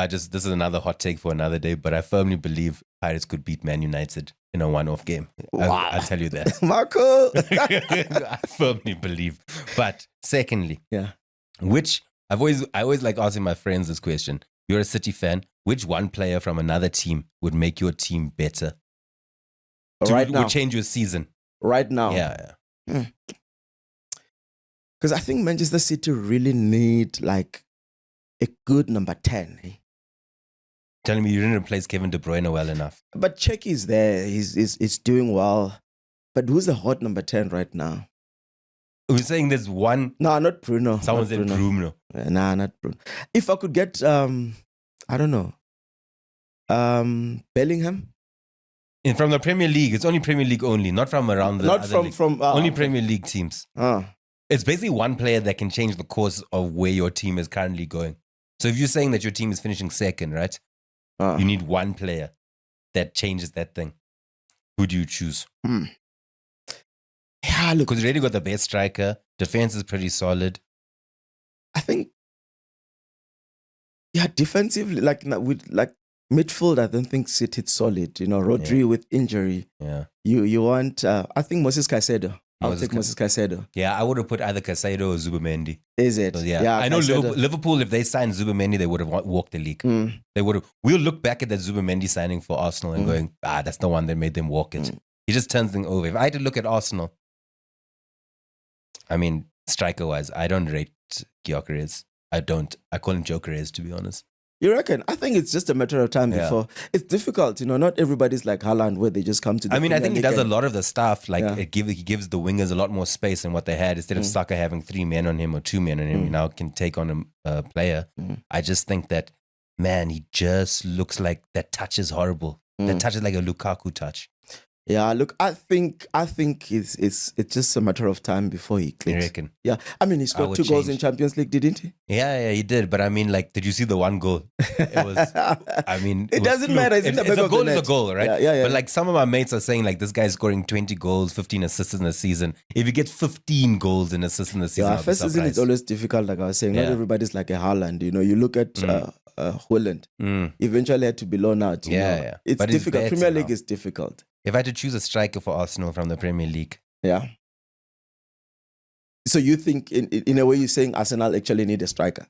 This is another hot take for another day, but I firmly believe Pirates could beat Man United in a one-off game. Wow. I'll tell you that. Marco! I firmly believe. But secondly, yeah, I always like asking my friends this question. You're a City fan. Which one player from another team would make your team better? Right now. Would change your season. Right now. Yeah. Because I think Manchester City really need like a good number 10. Eh? Telling me you didn't replace Kevin De Bruyne well enough. But Czech is there. He's doing well. But who's the hot number 10 right now? We're saying there's one. No, not Bruno. Someone said Bruno. Nah, not Bruno. If I could get, I don't know, Bellingham. And from the Premier League, it's only Premier League only, not from around the not other from only Premier League teams. It's basically one player that can change the course of where your team is currently going. So if you're saying that your team is finishing second, right? You need one player that changes that thing. Who do you choose? Yeah, look, because you already got the best striker. Defense is pretty solid. I think, yeah, defensively, like with like midfield, I don't think City's solid. You know, Rodri with injury. Yeah. You want? I think Moses Caicedo. I'll take Moses Caicedo. Yeah, I would have put either Caicedo or Zubimendi. Is it? So, yeah. I know Caicedo. Liverpool, if they signed Zubimendi, they would have walked the league. They would have. We'll look back at that Zubimendi signing for Arsenal and going, that's the one that made them walk it. He just turns things over. If I had to look at Arsenal, I mean, striker-wise, I don't rate Gyökeres. I call him Jokeres, to be honest. You reckon? I think it's just a matter of time before. It's difficult, you know. Not everybody's like Haaland, where they just come to the I think he does a lot of the stuff. Like he gives the wingers a lot more space than what they had. Instead of Saka having 3 men on him or 2 men on him, he now can take on a player. I just think that, man, he just looks like that touch is horrible. That touch is like a Lukaku touch. Yeah, look, I think it's just a matter of time before he clicks. You reckon? Yeah, I mean, he scored 2 goals in Champions League, didn't he? Yeah, he did. But I mean, like, did you see the one goal? It was. I mean, it doesn't matter. It's a goal is a goal, right? Yeah. But like, some of my mates are saying, like, this guy's scoring 20 goals, 15 assists in a season. If you get 15 goals in assists in a season, first season is always difficult. Like I was saying, not everybody's like a Haaland. You know, you look at Holland. Eventually had to be loaned out. Yeah. It's but difficult. Premier League is difficult. If I had to choose a striker for Arsenal from the Premier League. Yeah. So you think, in a way, you're saying Arsenal actually need a striker?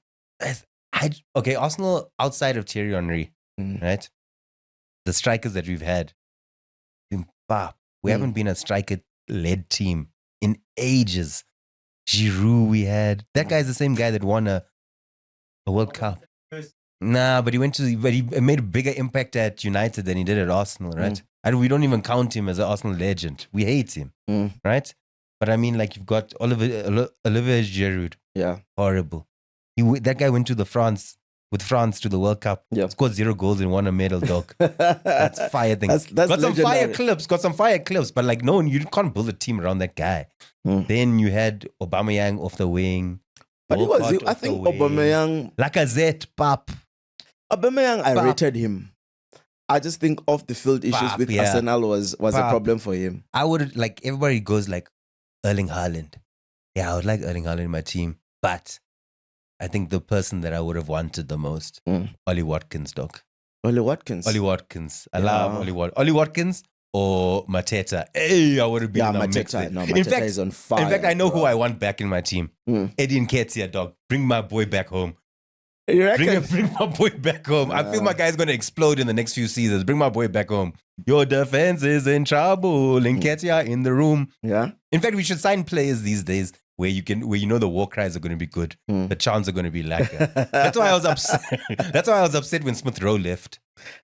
Okay, Arsenal, outside of Thierry Henry, right? The strikers that we've had, we haven't been a striker-led team in ages. Giroud we had. That guy's the same guy that won a World Cup. Nah, but he made a bigger impact at United than he did at Arsenal, right? And we don't even count him as an Arsenal legend. We hate him, right? But I mean, like, you've got Olivier Giroud. Yeah. Horrible. That guy went to France to the World Cup. Yeah. Scored 0 goals and won a medal, dog. That's fire thing. That's got some fire clips. But like, no, you can't build a team around that guy. Then you had Aubameyang off the wing. But I think Aubameyang... Lacazette, pap. Aubameyang, I rated him. I just think off the field issues with Arsenal was a problem for him. I would, like, everybody goes like Erling Haaland. Yeah, I would like Erling Haaland in my team. But I think the person that I would have wanted the most, Ollie Watkins, dog. Ollie Watkins? Ollie Watkins. I love Ollie Watkins. Ollie Watkins or Mateta. Hey, I would have been in Mateta. No, Mateta is on fire. In fact, I know who I want back in my team. Eddie Nketiah, dog. Bring my boy back home. You reckon? Bring my boy back home. I feel my guy's going to explode in the next few seasons. Bring my boy back home. Your defense is in trouble. Nketiah in the room. Yeah. In fact, we should sign players these days where you know the war cries are going to be good. The chants are going to be lacking. That's why I was upset. That's why I was upset when Smith Rowe left.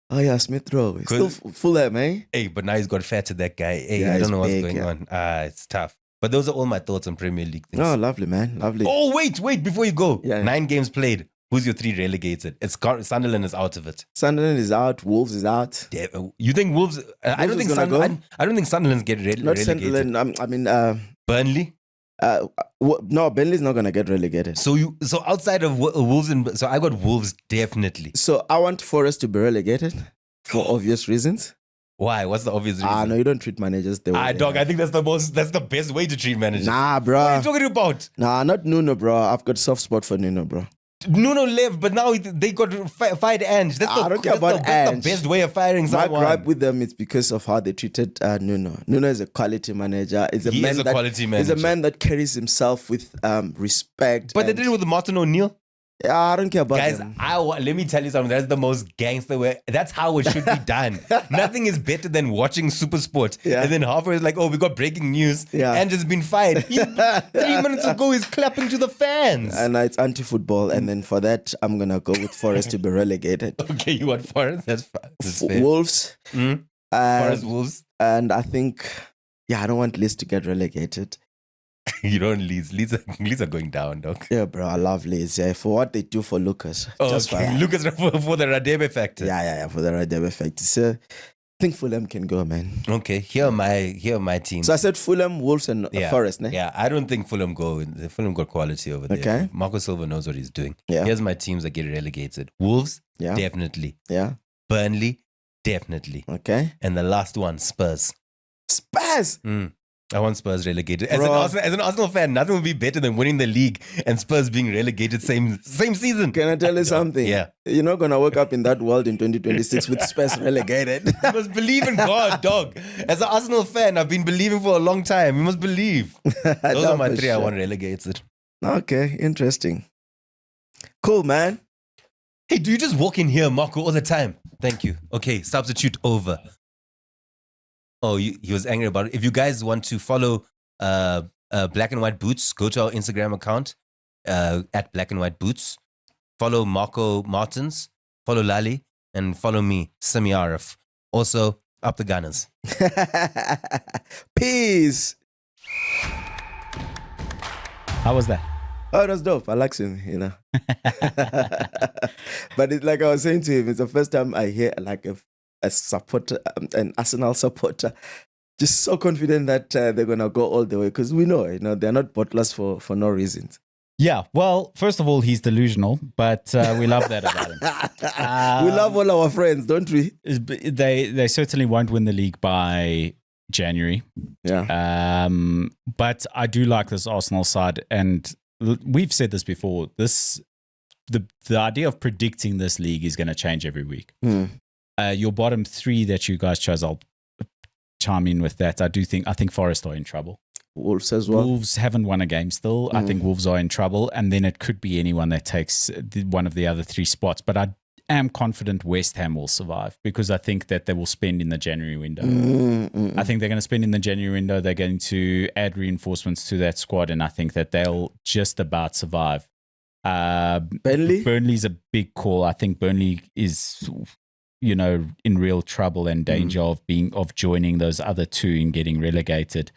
Oh yeah, Smith Rowe. He's still Fulham, eh? Hey, but now he's got fat to that guy. Hey, I don't know what's going on. It's tough. But those are all my thoughts on Premier League things. Oh, lovely, man. Lovely. Oh, wait, before you go. Yeah. 9 games played. Who's your 3 relegated? Sunderland is out of it. Sunderland is out. Wolves is out. You think Wolves? I don't think Sunderland's get Not relegated. Sunderland. I mean, Burnley. No, Burnley's not gonna get relegated. So outside of Wolves, so I got Wolves definitely. So I want Forest to be relegated for obvious reasons. Why? What's the obvious reason? No, you don't treat managers the way. Dog. I think that's the best way to treat managers. Nah, bro. What are you talking about? Nah, not Nuno, bro. I've got soft spot for Nuno, bro. Nuno left, but now they got fired Ange. I don't care about Ange. That's the best way of firing someone. My gripe with them is because of how they treated Nuno. Nuno is a quality manager. He's a quality manager. He's a man that carries himself with respect. But they did it with Martin O'Neill. Yeah, I don't care about them. Let me tell you something. That's the most gangster way. That's how it should be done. Nothing is better than watching Supersport. Yeah. And then halfway is like, oh, we got breaking news. Yeah. And just been fired. 3 minutes ago, he's clapping to the fans. And it's anti-football. And then for that, I'm going to go with Forest to be relegated. Okay, you want Forest? That's fine. Wolves. Forest, Wolves. And I think, I don't want Leeds to get relegated. You don't Leeds. Leeds are going down, dog. Yeah, bro. I love Leeds. Yeah, for what they do for Lucas. Oh, just okay. Lucas for the Radebe factor. Yeah, for the Radebe factor. So I think Fulham can go, man. Okay, here are my teams. So I said Fulham, Wolves, and Forest, ne? Yeah, I don't think Fulham go. Fulham got quality over there. Okay. Marco Silva knows what he's doing. Yeah. Here's my teams that get relegated. Wolves, definitely. Yeah. Burnley, definitely. Okay. And the last one, Spurs. Spurs? I want Spurs relegated. As an Arsenal fan, nothing would be better than winning the league and Spurs being relegated same season. Can I tell you something? Yeah. You're not going to wake up in that world in 2026 with Spurs relegated. You must believe in God, dog. As an Arsenal fan, I've been believing for a long time. You must believe. Those are my 3 I want relegated. Okay, interesting. Cool, man. Hey, do you just walk in here, Marco, all the time? Thank you. Okay, substitute over. Oh, he was angry about it. If you guys want to follow Black and White Boots, go to our Instagram account at Black and White Boots. Follow Marco Martins, follow Lali, and follow me, Simmi Areff. Also, up the Gunners. Peace. How was that? Oh, it was dope. I like him, you know. But it's like I was saying to him, it's the first time I hear like a supporter, an Arsenal supporter, just so confident that they're gonna go all the way, because we know, they're not bottlers for no reasons. Yeah, well, first of all, he's delusional, but we love that about him. We love all our friends, don't we? They certainly won't win the league by January. Yeah. But I do like this Arsenal side, and we've said this before. The idea of predicting this league is going to change every week. Your bottom 3 that you guys chose, I'll chime in with that. I think Forest are in trouble. Wolves as well. Wolves haven't won a game still. I think Wolves are in trouble, and then it could be anyone that takes one of the other 3 spots. But I am confident West Ham will survive, because I think that they will spend in the January window. I think they're going to spend in the January window. They're going to add reinforcements to that squad, and I think that they'll just about survive. Burnley's a big call. I think Burnley is, in real trouble and danger of joining those other 2 in getting relegated.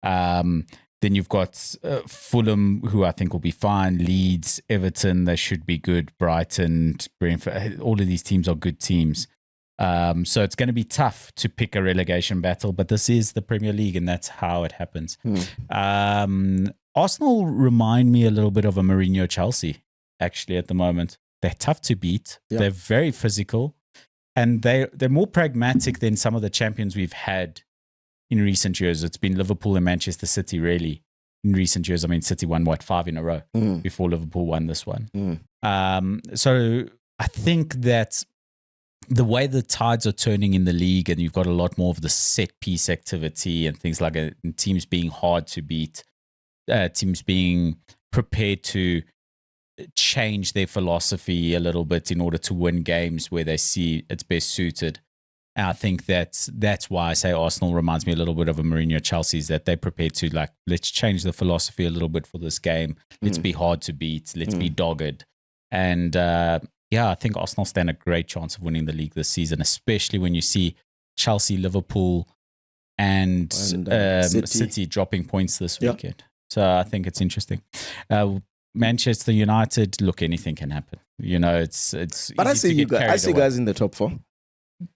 Then you've got Fulham, who I think will be fine. Leeds, Everton, they should be good. Brighton, Brentford, all of these teams are good teams. So it's going to be tough to pick a relegation battle, but this is the Premier League, and that's how it happens. Arsenal remind me a little bit of a Mourinho Chelsea, actually, at the moment. They're tough to beat. Yep. They're very physical, and they're more pragmatic than some of the champions we've had in recent years. It's been Liverpool and Manchester City, really. In recent years, I mean, City won, 5 in a row before Liverpool won this one. So I think that the way the tides are turning in the league, and you've got a lot more of the set piece activity and things like it, and teams being hard to beat, teams being prepared to change their philosophy a little bit in order to win games where they see it's best suited. And I think that's why I say Arsenal reminds me a little bit of a Mourinho Chelsea, is that they're prepared to, like, let's change the philosophy a little bit for this game. Let's be hard to beat. Let's be dogged. And I think Arsenal stand a great chance of winning the league this season, especially when you see Chelsea, Liverpool, and City dropping points this weekend. So I think it's interesting. Manchester United, look, anything can happen. You know, it's. But I see you guys. I see guys in the top 4.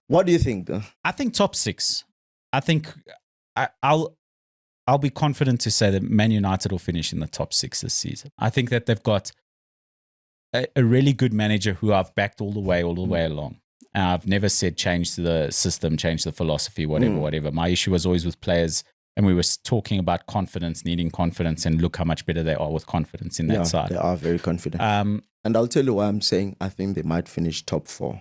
What do you think, though? I think top 6. I think I'll be confident to say that Man United will finish in the top 6 this season. I think that they've got a really good manager who I've backed all the way along. I've never said change the system, change the philosophy, whatever. My issue was always with players. And we were talking about confidence, needing confidence, and look how much better they are with confidence in that side. They are very confident. And I'll tell you why I'm saying I think they might finish top 4.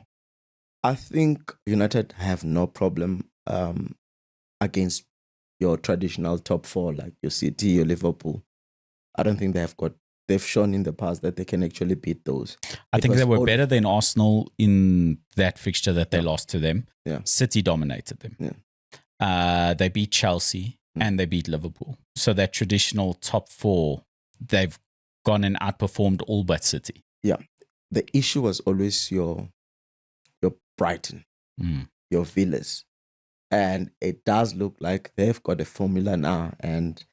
I think United have no problem against your traditional top 4, like your City, your Liverpool. I don't think they've shown in the past that they can actually beat those. I think they were better than Arsenal in that fixture that they lost to them. Yeah. City dominated them. Yeah. They beat Chelsea and they beat Liverpool. So that traditional top 4, they've gone and outperformed all but City. Yeah. The issue was always your Brighton, your Villas. And it does look like they've got a formula now. And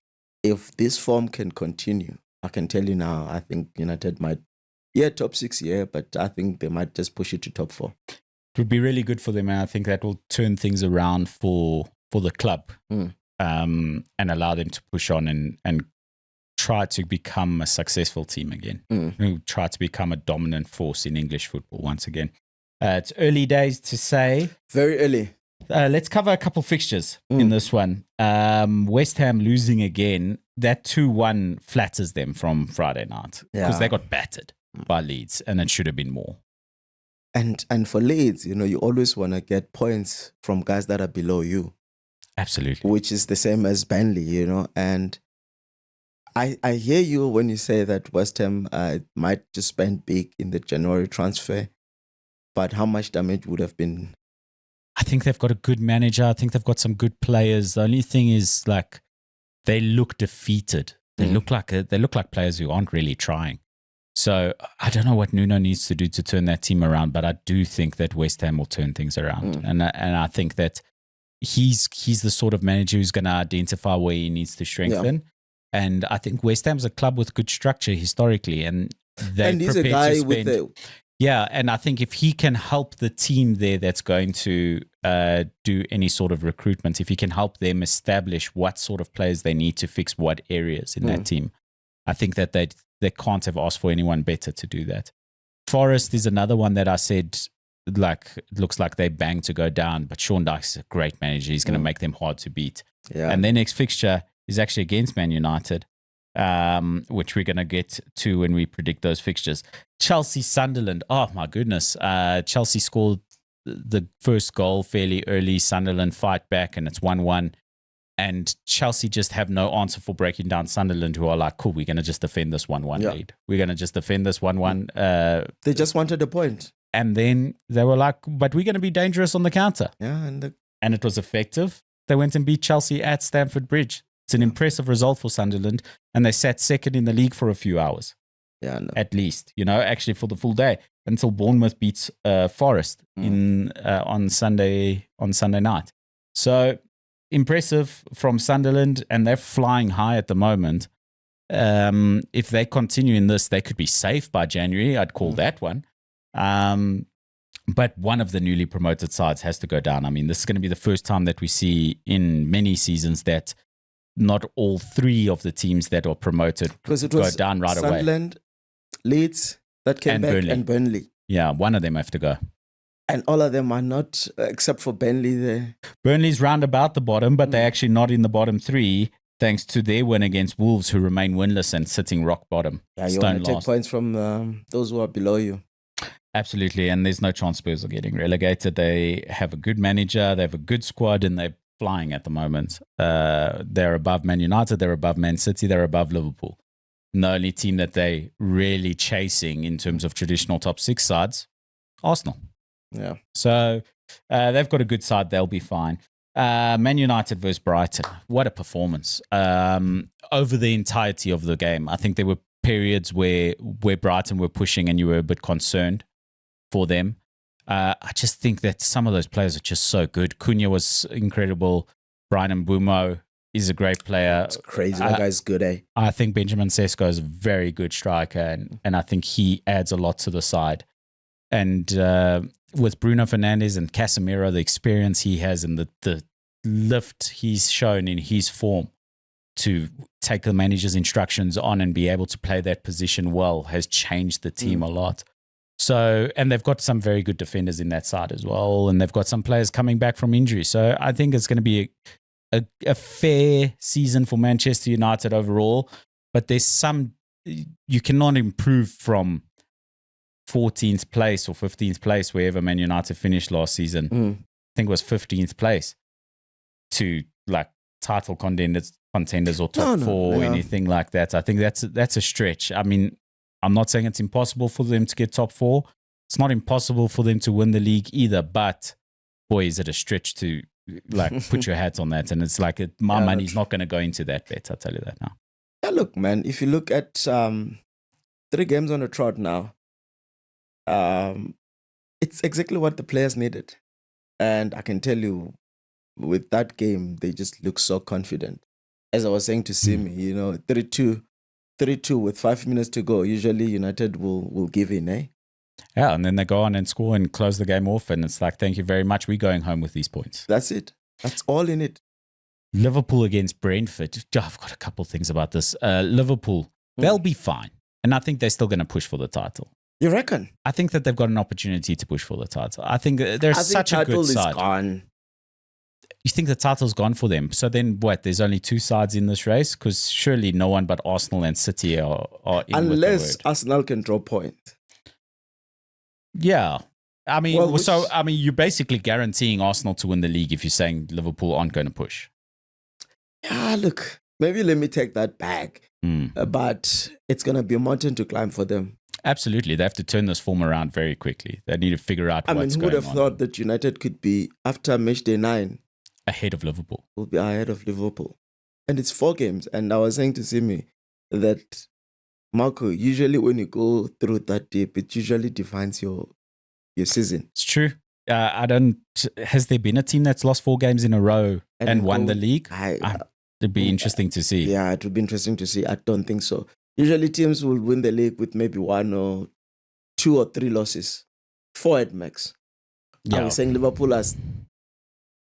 if this form can continue, I can tell you now, I think United might, top 6, but I think they might just push it to top 4. It would be really good for them, and I think that will turn things around for the club and allow them to push on and try to become a successful team again. Try to become a dominant force in English football once again. It's early days to say. Very early. Let's cover a couple fixtures in this one. West Ham losing again. That 2-1 flatters them from Friday night because they got battered by Leeds, and it should have been more. And for Leeds, you always want to get points from guys that are below you. Absolutely. Which is the same as Burnley, and I hear you when you say that West Ham might just spend big in the January transfer, but how much damage would have been? I think they've got a good manager. I think they've got some good players. The only thing is, like, they look defeated. They look like players who aren't really trying. So I don't know what Nuno needs to do to turn that team around, but I do think that West Ham will turn things around, and I think that he's the sort of manager who's going to identify where he needs to strengthen. And I think West Ham's a club with good structure historically, and he's a guy with the. Yeah, and I think if he can help the team there that's going to do any sort of recruitment, if he can help them establish what sort of players they need to fix what areas in that team, I think that they can't have asked for anyone better to do that. Forest is another one that I said, like, it looks like they bang to go down, but Sean Dyche's a great manager. He's going to make them hard to beat. Yeah. And their next fixture is actually against Man United, which we're going to get to when we predict those fixtures. Chelsea, Sunderland. Oh, my goodness. Chelsea scored the first goal fairly early. Sunderland fight back, and it's 1-1. And Chelsea just have no answer for breaking down Sunderland, who are like, cool, we're going to just defend this 1-1 lead. We're going to just defend this 1-1. They just wanted a point. And then they were like, but we're going to be dangerous on the counter. Yeah, and it was effective. They went and beat Chelsea at Stamford Bridge. It's an impressive result for Sunderland, and they sat second in the league for a few hours. Yeah, no. At least, actually for the full day, until Bournemouth beats Forest on Sunday night. So impressive from Sunderland, and they're flying high at the moment. If they continue in this, they could be safe by January. I'd call that one. But one of the newly promoted sides has to go down. I mean, this is going to be the first time that we see in many seasons that not all three of the teams that are promoted go down right away. Sunderland, Leeds that came back, and Burnley. Yeah, one of them have to go. And all of them are not, except for Burnley there. Burnley's round about the bottom, but they're actually not in the bottom three, thanks to their win against Wolves, who remain winless and sitting rock bottom. Yeah, you want to take points from those who are below you. Absolutely, and there's no chance Spurs are getting relegated. They have a good manager, they have a good squad, and they're flying at the moment. They're above Man United, they're above Man City, they're above Liverpool. And the only team that they're really chasing in terms of traditional top six sides, Arsenal. Yeah. So they've got a good side, they'll be fine. Man United versus Brighton. What a performance. Over the entirety of the game, I think there were periods where Brighton were pushing and you were a bit concerned for them. I just think that some of those players are just so good. Cunha was incredible. Brian Mbumo is a great player. It's crazy. That guy's good, eh? I think Benjamin Sesko is a very good striker, and I think he adds a lot to the side. And with Bruno Fernandes and Casemiro, the experience he has and the lift he's shown in his form to take the manager's instructions on and be able to play that position well has changed the team a lot. So, and they've got some very good defenders in that side as well, and they've got some players coming back from injury. So I think it's going to be a fair season for Manchester United overall, but there's some, you cannot improve from 14th place or 15th place, wherever Man United finished last season. I think it was 15th place, to like title contenders or top four or anything like that. I think that's a stretch. I mean, I'm not saying it's impossible for them to get top four. It's not impossible for them to win the league either, but boy, is it a stretch to like put your hat on that. And it's like, my money's not going to go into that bet. I'll tell you that now. Yeah, look, man, if you look at 3 games on a trot now, it's exactly what the players needed. And I can tell you, with that game, they just look so confident. As I was saying to Simmi, 3-2 with 5 minutes to go. Usually United will give in, eh? Yeah, and then they go on and score and close the game off, and it's like, thank you very much. We're going home with these points. That's it. That's all in it. Liverpool against Brentford. I've got a couple of things about this. Liverpool, they'll be fine. And I think they're still going to push for the title. You reckon? I think that they've got an opportunity to push for the title. I think they're such a good side. Gone. You think the title's gone for them? So then what? There's only 2 sides in this race? Because surely no one but Arsenal and City are in unless Arsenal can draw points. Yeah. I mean, you're basically guaranteeing Arsenal to win the league if you're saying Liverpool aren't going to push. Yeah, look, maybe let me take that back. But it's going to be a mountain to climb for them. Absolutely. They have to turn this form around very quickly. They need to figure out what's going on. Who would have thought that United could be, after match day 9, ahead of Liverpool? Will be ahead of Liverpool. And it's 4 games. And I was saying to Simmi that, Marco, usually when you go through that deep, it usually defines your season. It's true. Has there been a team that's lost 4 games in a row and won the league? It'd be interesting to see. Yeah, it would be interesting to see. I don't think so. Usually teams will win the league with maybe 1 or 2 or 3 losses. 4 at max. Yeah. I was saying Liverpool has...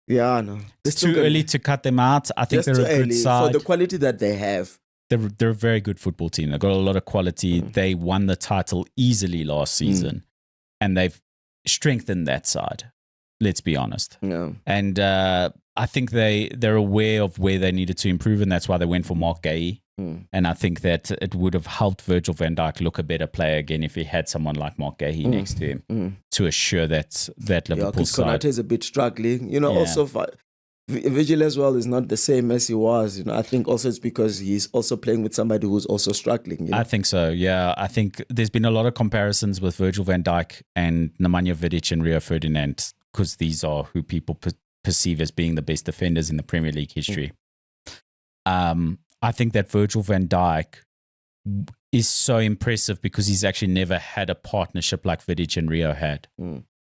Yeah, no. It's too early to cut them out. I think they're a good side. For the quality that they have. They're a very good football team. They've got a lot of quality. They won the title easily last season. And they've strengthened that side. Let's be honest. Yeah. And I think they're aware of where they needed to improve, and that's why they went for Mark Gay. And I think that it would have helped Virgil van Dijk look a better player again if he had someone like Mark Gay next to him to assure that Liverpool side. Konate is a bit struggling. Also Virgil as well is not the same as he was. I think also it's because he's also playing with somebody who's also struggling. I think so, yeah. I think there's been a lot of comparisons with Virgil van Dijk and Nemanja Vidic and Rio Ferdinand, because these are who people perceive as being the best defenders in the Premier League history. I think that Virgil van Dijk is so impressive because he's actually never had a partnership like Vidic and Rio had.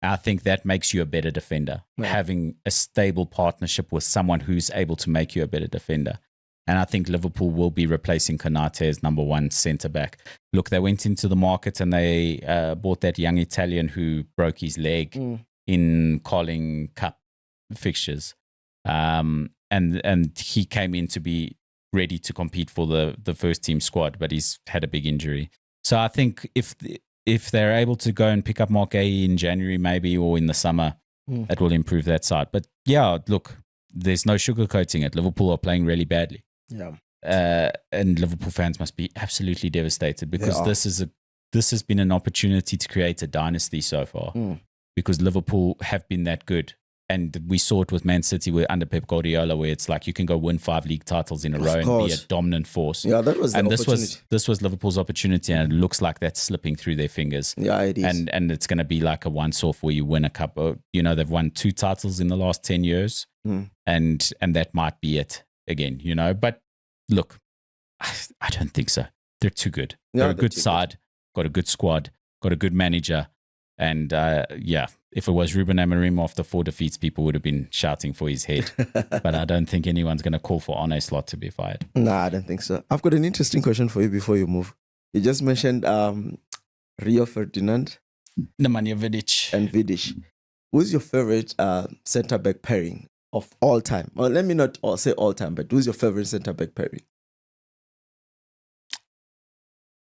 I think that makes you a better defender, having a stable partnership with someone who's able to make you a better defender. And I think Liverpool will be replacing Konate as number 1 centre-back. Look, they went into the market and they bought that young Italian who broke his leg in Carling Cup fixtures. And he came in to be ready to compete for the first team squad, but he's had a big injury. So I think if they're able to go and pick up Mark Gay in January maybe, or in the summer, that will improve that side. But yeah, look, there's no sugarcoating it. Liverpool are playing really badly. Yeah. And Liverpool fans must be absolutely devastated, because this has been an opportunity to create a dynasty so far, because Liverpool have been that good. And we saw it with Man City under Pep Guardiola, where it's like you can go win 5 league titles in a row and be a dominant force. Yeah, that was the opportunity. This was Liverpool's opportunity, and it looks like that's slipping through their fingers. Yeah, it is. And it's going to be like a once-off where you win a cup. They've won 2 titles in the last 10 years, and that might be it again. But look, I don't think so. They're too good. They're a good side, got a good squad, got a good manager. And if it was Ruben Amorim after 4 defeats, people would have been shouting for his head. But I don't think anyone's going to call for Arne Slot to be fired. No, I don't think so. I've got an interesting question for you before you move. You just mentioned Rio Ferdinand, Nemanja Vidic. and Vidic. Who's your favorite centre-back pairing of all time? Well, let me not say all time, but who's your favorite centre-back pairing?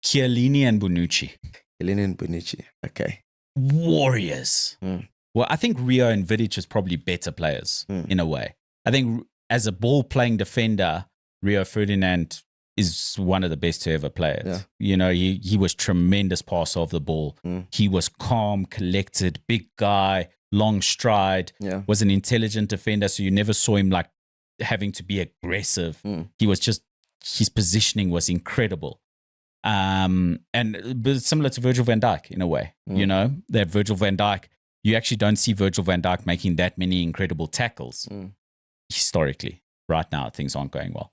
Chiellini and Bonucci. Chiellini and Bonucci. Okay. Warriors. Well, I think Rio and Vidic is probably better players in a way. I think as a ball-playing defender, Rio Ferdinand is one of the best to ever play it. Yeah. You know, he was tremendous passer of the ball. He was calm, collected, big guy, long stride, was an intelligent defender. So you never saw him like having to be aggressive. He was just, his positioning was incredible. And similar to Virgil van Dijk in a way, you know, that Virgil van Dijk, you actually don't see Virgil van Dijk making that many incredible tackles historically. Right now, things aren't going well.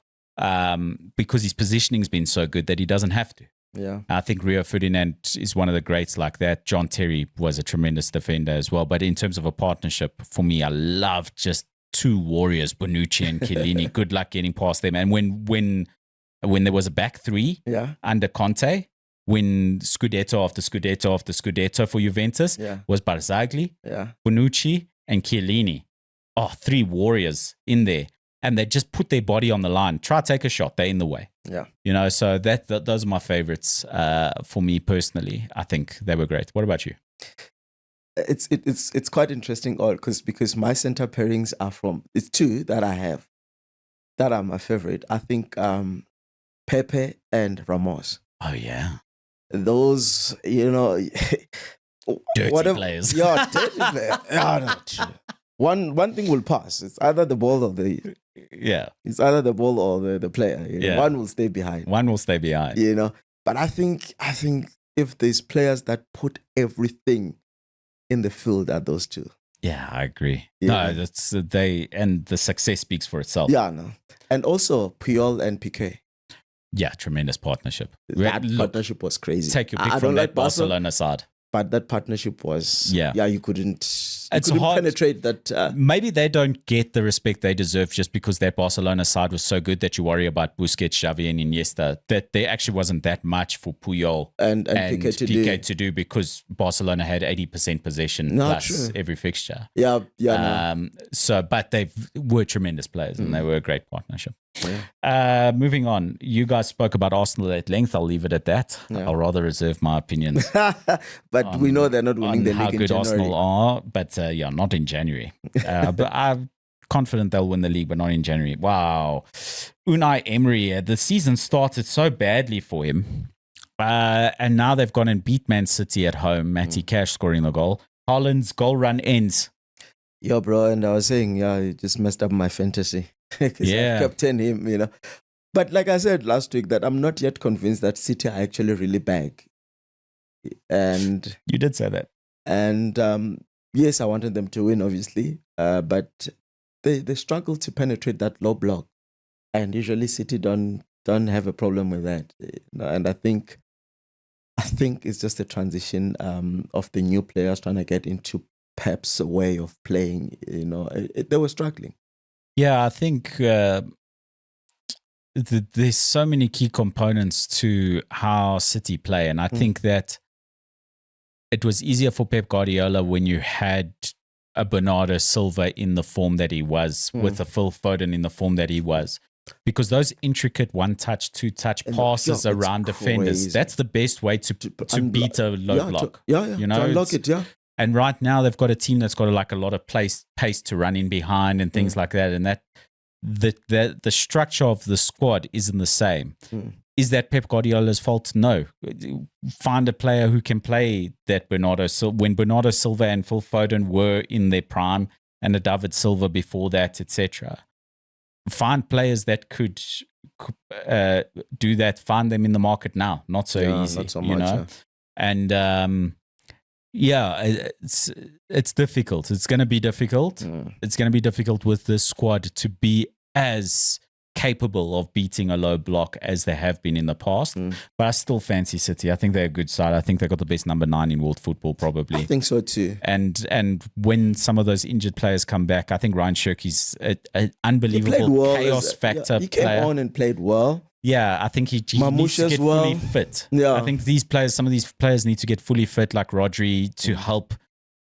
Because his positioning's been so good that he doesn't have to. Yeah, I think Rio Ferdinand is one of the greats like that. John Terry was a tremendous defender as well. But in terms of a partnership, for me, I love just two warriors, Bonucci and Chiellini. Good luck getting past them. And when there was a back three under Conte, when Scudetto after Scudetto after Scudetto for Juventus was Barzagli, Bonucci, and Chiellini. Oh, 3 warriors in there. And they just put their body on the line. Try to take a shot. They're in the way. Yeah. You know, so those are my favorites for me personally. I think they were great. What about you? It's quite interesting because my center pairings are it's 2 that I have that are my favorite. I think Pepe and Ramos. Oh, yeah. Those, you know, dirty players. Yeah, dirty players. One thing will pass. It's either the ball or the... Yeah. It's either the ball or the player. You know? One will stay behind. One will stay behind. You know, but I think if there's players that put everything in the field are those 2. Yeah, I agree. Yeah. No, that's and the success speaks for itself. Yeah, no. And also Puyol and Piqué. Yeah, tremendous partnership. That partnership was crazy. Take your pick from that Barcelona side. But that partnership was, you couldn't penetrate that. Maybe they don't get the respect they deserve just because that Barcelona side was so good that you worry about Busquets, Xavi, and Iniesta. That there actually wasn't that much for Puyol and Piqué to do because Barcelona had 80% possession plus every fixture. Yeah. But they were tremendous players and they were a great partnership. Yeah. Moving on, you guys spoke about Arsenal at length. I'll leave it at that. I'll rather reserve my opinions. But we know they're not winning the league in January. How good Arsenal are, but not in January. But I'm confident they'll win the league, but not in January. Wow. Unai Emery, the season started so badly for him. And now they've gone and beat Man City at home. Matty Cash scoring the goal. Haaland's goal run ends. Yeah, bro. And I was saying, he just messed up my fantasy. Because I captained him, you know. But like I said last week, that I'm not yet convinced that City are actually really back. And you did say that. And yes, I wanted them to win, obviously. But they struggle to penetrate that low block. And usually City don't have a problem with that. You know? And I think it's just a transition of the new players trying to get into Pep's way of playing. You know, they were struggling. Yeah, I think there's so many key components to how City play. And I think that it was easier for Pep Guardiola when you had a Bernardo Silva in the form that he was, with a Phil Foden in the form that he was. Because those intricate one-touch, two-touch passes around defenders, that's the best way to beat a low block. You know, to unlock it, And right now they've got a team that's got a lot of pace to run in behind and things like that. And that the structure of the squad isn't the same. Is that Pep Guardiola's fault? No. Find a player who can play that Bernardo Silva. When Bernardo Silva and Phil Foden were in their prime, and a David Silva before that, etc. Find players that could do that. Find them in the market now. Not so easy, not so much, you know. And it's difficult. It's going to be difficult. It's going to be difficult with this squad to be as capable of beating a low block as they have been in the past. But I still fancy City. I think they're a good side. I think they got the best number 9 in world football, probably. I think so too. And when some of those injured players come back, I think Ryan Shirky's an unbelievable chaos factor he came player. on and played well. Yeah, I think he needs to get fully fit. Yeah. I think some of these players need to get fully fit, like Rodri, to help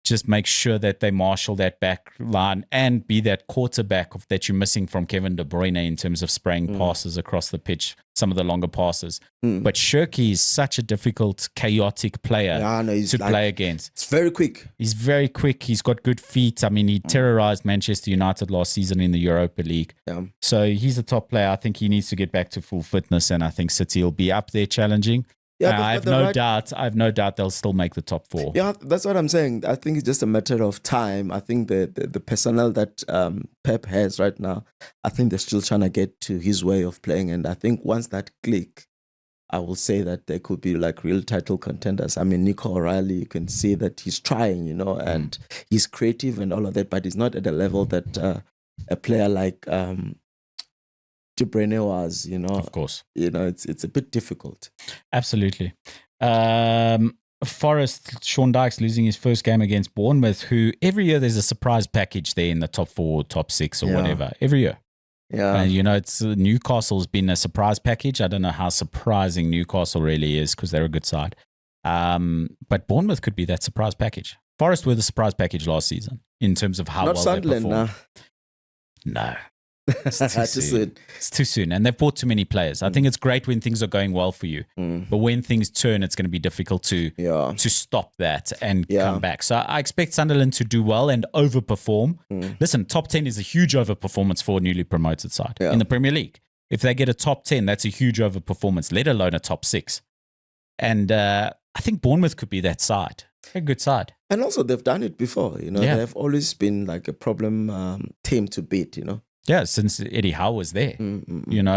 just make sure that they marshal that back line and be that quarterback that you're missing from Kevin De Bruyne in terms of spraying passes across the pitch, some of the longer passes. But Shirky is such a difficult, chaotic player to play against. It's very quick. He's very quick. He's got good feet. I mean, he terrorized Manchester United last season in the Europa League. Yeah. So he's a top player. I think he needs to get back to full fitness, and I think City will be up there challenging. Yeah, I have no doubt they'll still make the top 4. Yeah, that's what I'm saying. I think it's just a matter of time. I think the personnel that Pep has right now, I think they're still trying to get to his way of playing. And I think once that click, I will say that they could be like real title contenders. I mean, Nico O'Reilly, you can see that he's trying, and he's creative and all of that, but he's not at the level that a player like De Bruyne was, Of course. It's a bit difficult. Absolutely. Forest, Sean Dykes losing his first game against Bournemouth, who every year there's a surprise package there in the top 4, top 6 or whatever. Every year. Yeah. It's Newcastle's been a surprise package. I don't know how surprising Newcastle really is because they're a good side. But Bournemouth could be that surprise package. Forest were the surprise package last season in terms of how Not well Sunderland, they performed. No. It's too soon. It's too soon. And they've bought too many players. I think it's great when things are going well for you. But when things turn, it's going to be difficult to stop that and come back. So I expect Sunderland to do well and overperform. Listen, top 10 is a huge overperformance for a newly promoted side in the Premier League. If they get a top 10, that's a huge overperformance, let alone a top 6. And I think Bournemouth could be that side. A good side. And also they've done it before. They've always been like a problem team to beat, Yeah, since Eddie Howe was there,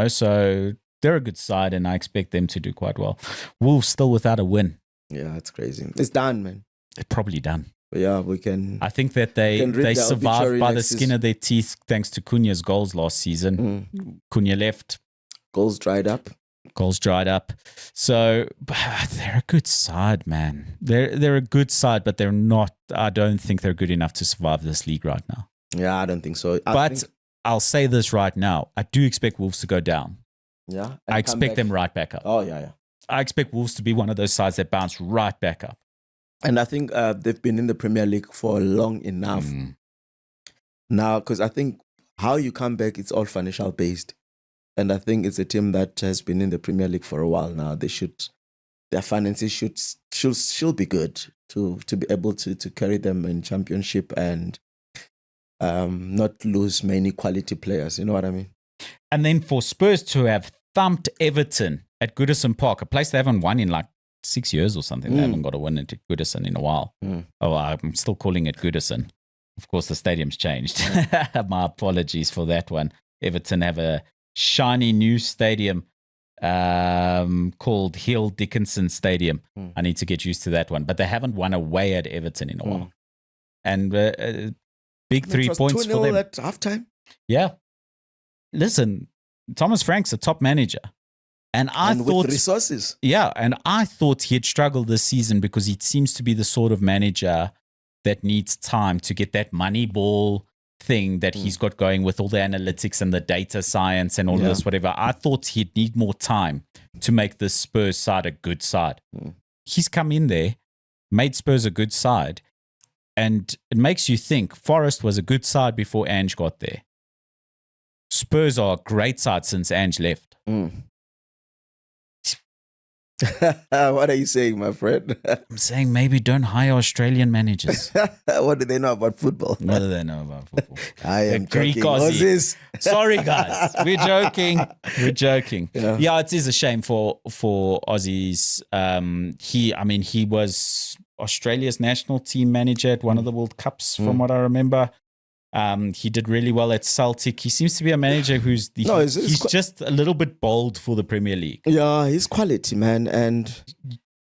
so they're a good side and I expect them to do quite well. Wolves still without a win. Yeah, it's crazy. It's done, man. They're probably done. But yeah, we can. I think that they survived by the skin of their teeth thanks to Cunha's goals last season. Cunha left. Goals dried up. So they're a good side, man. They're a good side, but they're not. I don't think they're good enough to survive this league right now. Yeah, I don't think so. I'll say this right now. I do expect Wolves to go down. Yeah. I expect them right back up. Oh, yeah. I expect Wolves to be one of those sides that bounce right back up. And I think they've been in the Premier League for long enough now, because I think how you come back, it's all financial based. And I think it's a team that has been in the Premier League for a while now. Their finances should be good to be able to carry them in Championship and not lose many quality players. You know what I mean? And then for Spurs to have thumped Everton at Goodison Park, a place they haven't won in like 6 years or something. They haven't got a win at Goodison in a while. Oh, I'm still calling it Goodison. Of course, the stadium's changed. My apologies for that one. Everton have a shiny new stadium called Hill Dickinson Stadium. I need to get used to that one. But they haven't won away at Everton in a while. And big 3 points for them. At halftime? Yeah. Listen, Thomas Frank's a top manager. And I thought, with resources. Yeah, and I thought he'd struggled this season because he seems to be the sort of manager that needs time to get that money ball thing that he's got going with all the analytics and the data science and all of this, whatever. I thought he'd need more time to make this Spurs side a good side. He's come in there, made Spurs a good side, and it makes you think Forest was a good side before Ange got there. Spurs are a great side since Ange left. What are you saying, my friend? I'm saying maybe don't hire Australian managers. What do they know about football? What do they know about football? I am Greek joking. Aussie. Sorry, guys. We're joking. Yeah, it is a shame for Aussies. He was Australia's national team manager at one of the World Cups, from what I remember. He did really well at Celtic. He seems to be a manager he's just a little bit bold for the Premier League. Yeah, he's quality, man. And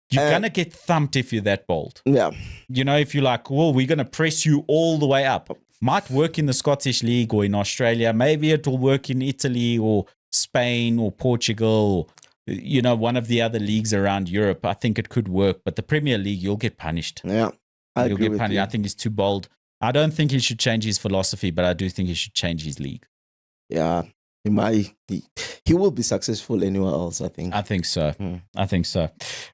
you're going to get thumped if you're that bold. Yeah. If you're like, well, we're going to press you all the way up. Might work in the Scottish League or in Australia. Maybe it will work in Italy or Spain or Portugal, or, one of the other leagues around Europe, I think it could work. But the Premier League, you'll get punished. Yeah, you'll get punished. I think he's too bold. I don't think he should change his philosophy, but I do think he should change his league. Yeah, he will be successful anywhere else, I think. I think so. I think so.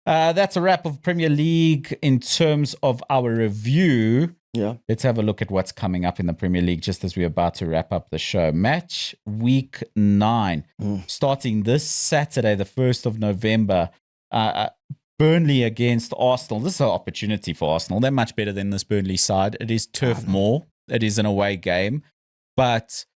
That's a wrap of Premier League in terms of our review. Yeah. Let's have a look at what's coming up in the Premier League just as we're about to wrap up the show. Match week 9, starting this Saturday, the 1st of November. Burnley against Arsenal. This is an opportunity for Arsenal. They're much better than this Burnley side. It is Turf Moor. It is an away game. But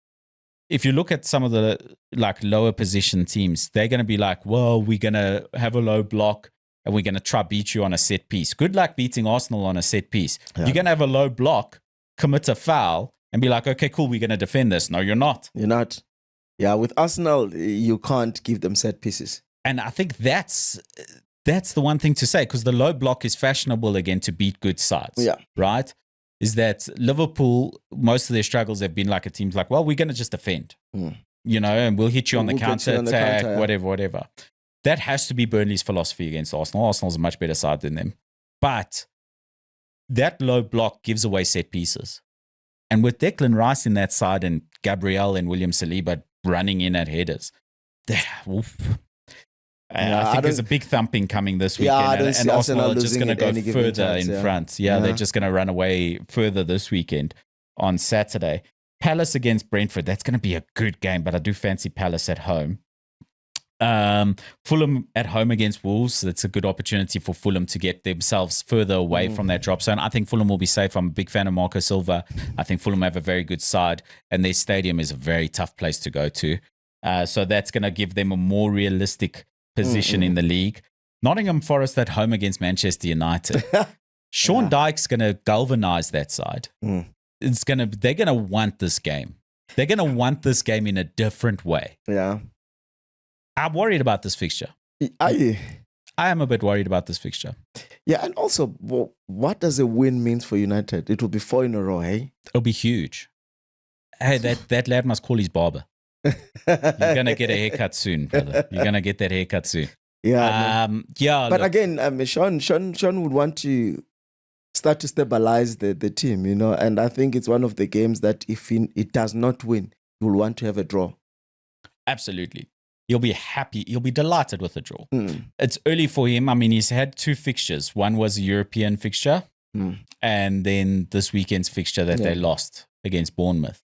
if you look at some of the lower position teams, they're going to be like, well, we're going to have a low block and we're going to try beat you on a set piece. Good luck beating Arsenal on a set piece. Yeah. You're going to have a low block, commit a foul, and be like, okay, cool, we're going to defend this. No, you're not. You're not. Yeah, with Arsenal, you can't give them set pieces. And I think that's the one thing to say, because the low block is fashionable again to beat good sides. Yeah. Right? Is that Liverpool, most of their struggles have been like a team's like, well, we're going to just defend, and we'll hit you on the counter-attack, whatever. That has to be Burnley's philosophy against Arsenal. Arsenal's a much better side than them. But that low block gives away set pieces. And with Declan Rice in that side and Gabriel and William Saliba running in at headers, I think there's a big thumping coming this weekend. And Arsenal are just going to go further in front. Yeah, they're just going to run away further this weekend on Saturday. Palace against Brentford. That's going to be a good game, but I do fancy Palace at home. Fulham at home against Wolves. That's a good opportunity for Fulham to get themselves further away from that drop zone. I think Fulham will be safe. I'm a big fan of Marco Silva. I think Fulham have a very good side, and their stadium is a very tough place to go to. So that's going to give them a more realistic position in the league. Nottingham Forest at home against Manchester United. Sean Dyche's going to galvanize that side. They're going to want this game. They're going to want this game in a different way. Yeah. I'm worried about this fixture. I am a bit worried about this fixture. Yeah, and also, what does a win mean for United? It will be 4 in a row, hey? It'll be huge. Hey, that lad must call his barber. You're going to get a haircut soon, brother. You're going to get that haircut soon. Yeah. But look, again, Sean would want to start to stabilize the team, and I think it's one of the games that if it does not win, he will want to have a draw. Absolutely. He'll be happy. He'll be delighted with the draw. It's early for him. I mean, he's had 2 fixtures. One was a European fixture, and then this weekend's fixture that they lost against Bournemouth.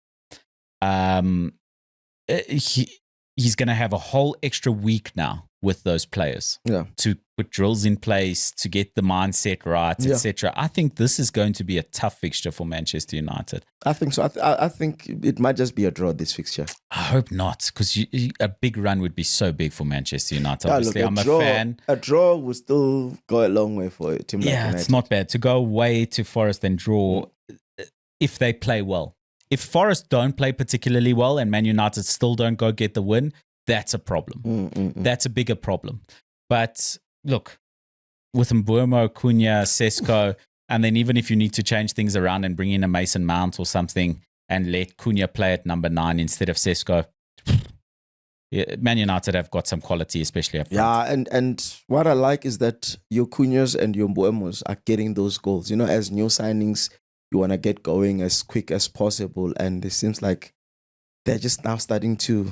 He's going to have a whole extra week now with those players to put drills in place, to get the mindset right, etc. I think this is going to be a tough fixture for Manchester United. I think so. I think it might just be a draw, this fixture. I hope not, because a big run would be so big for Manchester United. Obviously, I'm a fan. A draw would still go a long way for a team like United. It's not bad. To go away to Forest and draw if they play well. If Forest don't play particularly well and Man United still don't go get the win, that's a problem. That's a bigger problem. But look, with Mbeumo, Cunha, Sesko, and then even if you need to change things around and bring in a Mason Mount or something and let Cunha play at number 9 instead of Sesko, Man United have got some quality, especially up front. Yeah, and what I like is that your Cunhas and your Mbuemos are getting those goals. As new signings, you want to get going as quick as possible, and it seems like they're just now starting to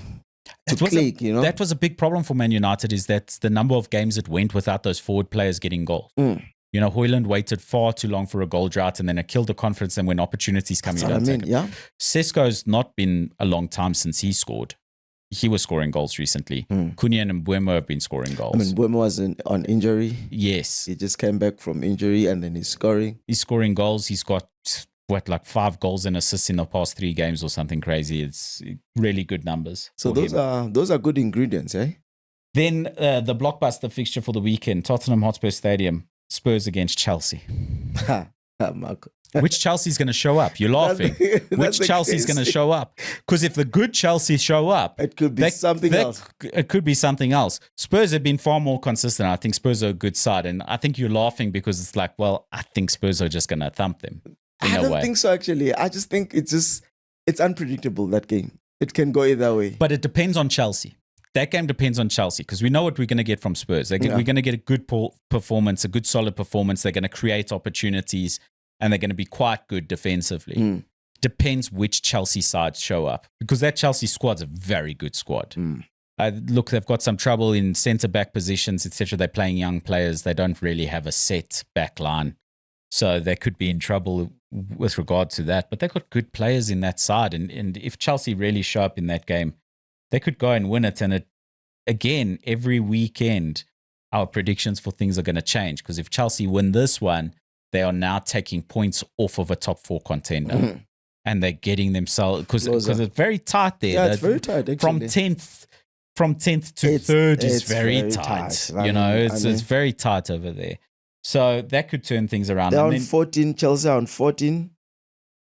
click, That was a big problem for Man United, is that the number of games it went without those forward players getting goals. Højlund waited far too long for a goal drought, and then it killed the confidence, and when opportunities come, you don't take it. Sesko's not been a long time since he scored. He was scoring goals recently. Cunha and Mbeumo have been scoring goals. Mbeumo was on injury. Yes. He just came back from injury and then he's scoring. He's scoring goals. He's got, 5 goals and assists in the past 3 games or something crazy. It's really good numbers. So those are good ingredients, eh? Then the blockbuster fixture for the weekend, Tottenham Hotspur Stadium, Spurs against Chelsea. Marco. Which Chelsea's going to show up? You're laughing. Which Chelsea's going to show up? Because if the good Chelsea show up, it could be something else. It could be something else. Spurs have been far more consistent. I think Spurs are a good side. And I think you're laughing because it's like, well, I think Spurs are just going to thump them. I don't think so, actually. I just think it's unpredictable, that game. It can go either way. But it depends on Chelsea. that game depends on Chelsea because we know what we're going to get from Spurs. We're going to get a good performance, a good solid performance. They're going to create opportunities and they're going to be quite good defensively. Depends which Chelsea sides show up because that Chelsea squad's a very good squad. Look, they've got some trouble in centre-back positions, etc. They're playing young players. They don't really have a set back line. So they could be in trouble with regard to that. But they've got good players in that side. And if Chelsea really show up in that game, they could go and win it. And again, every weekend, our predictions for things are going to change. Because if Chelsea win this one, they are now taking points off of a top 4 contender. And they're getting themselves... Because it's very tight there. Yeah, it's very tight, actually. From 10th to 3rd is very tight. It's very tight over there. So that could turn things around. They're on 14, Chelsea on 14,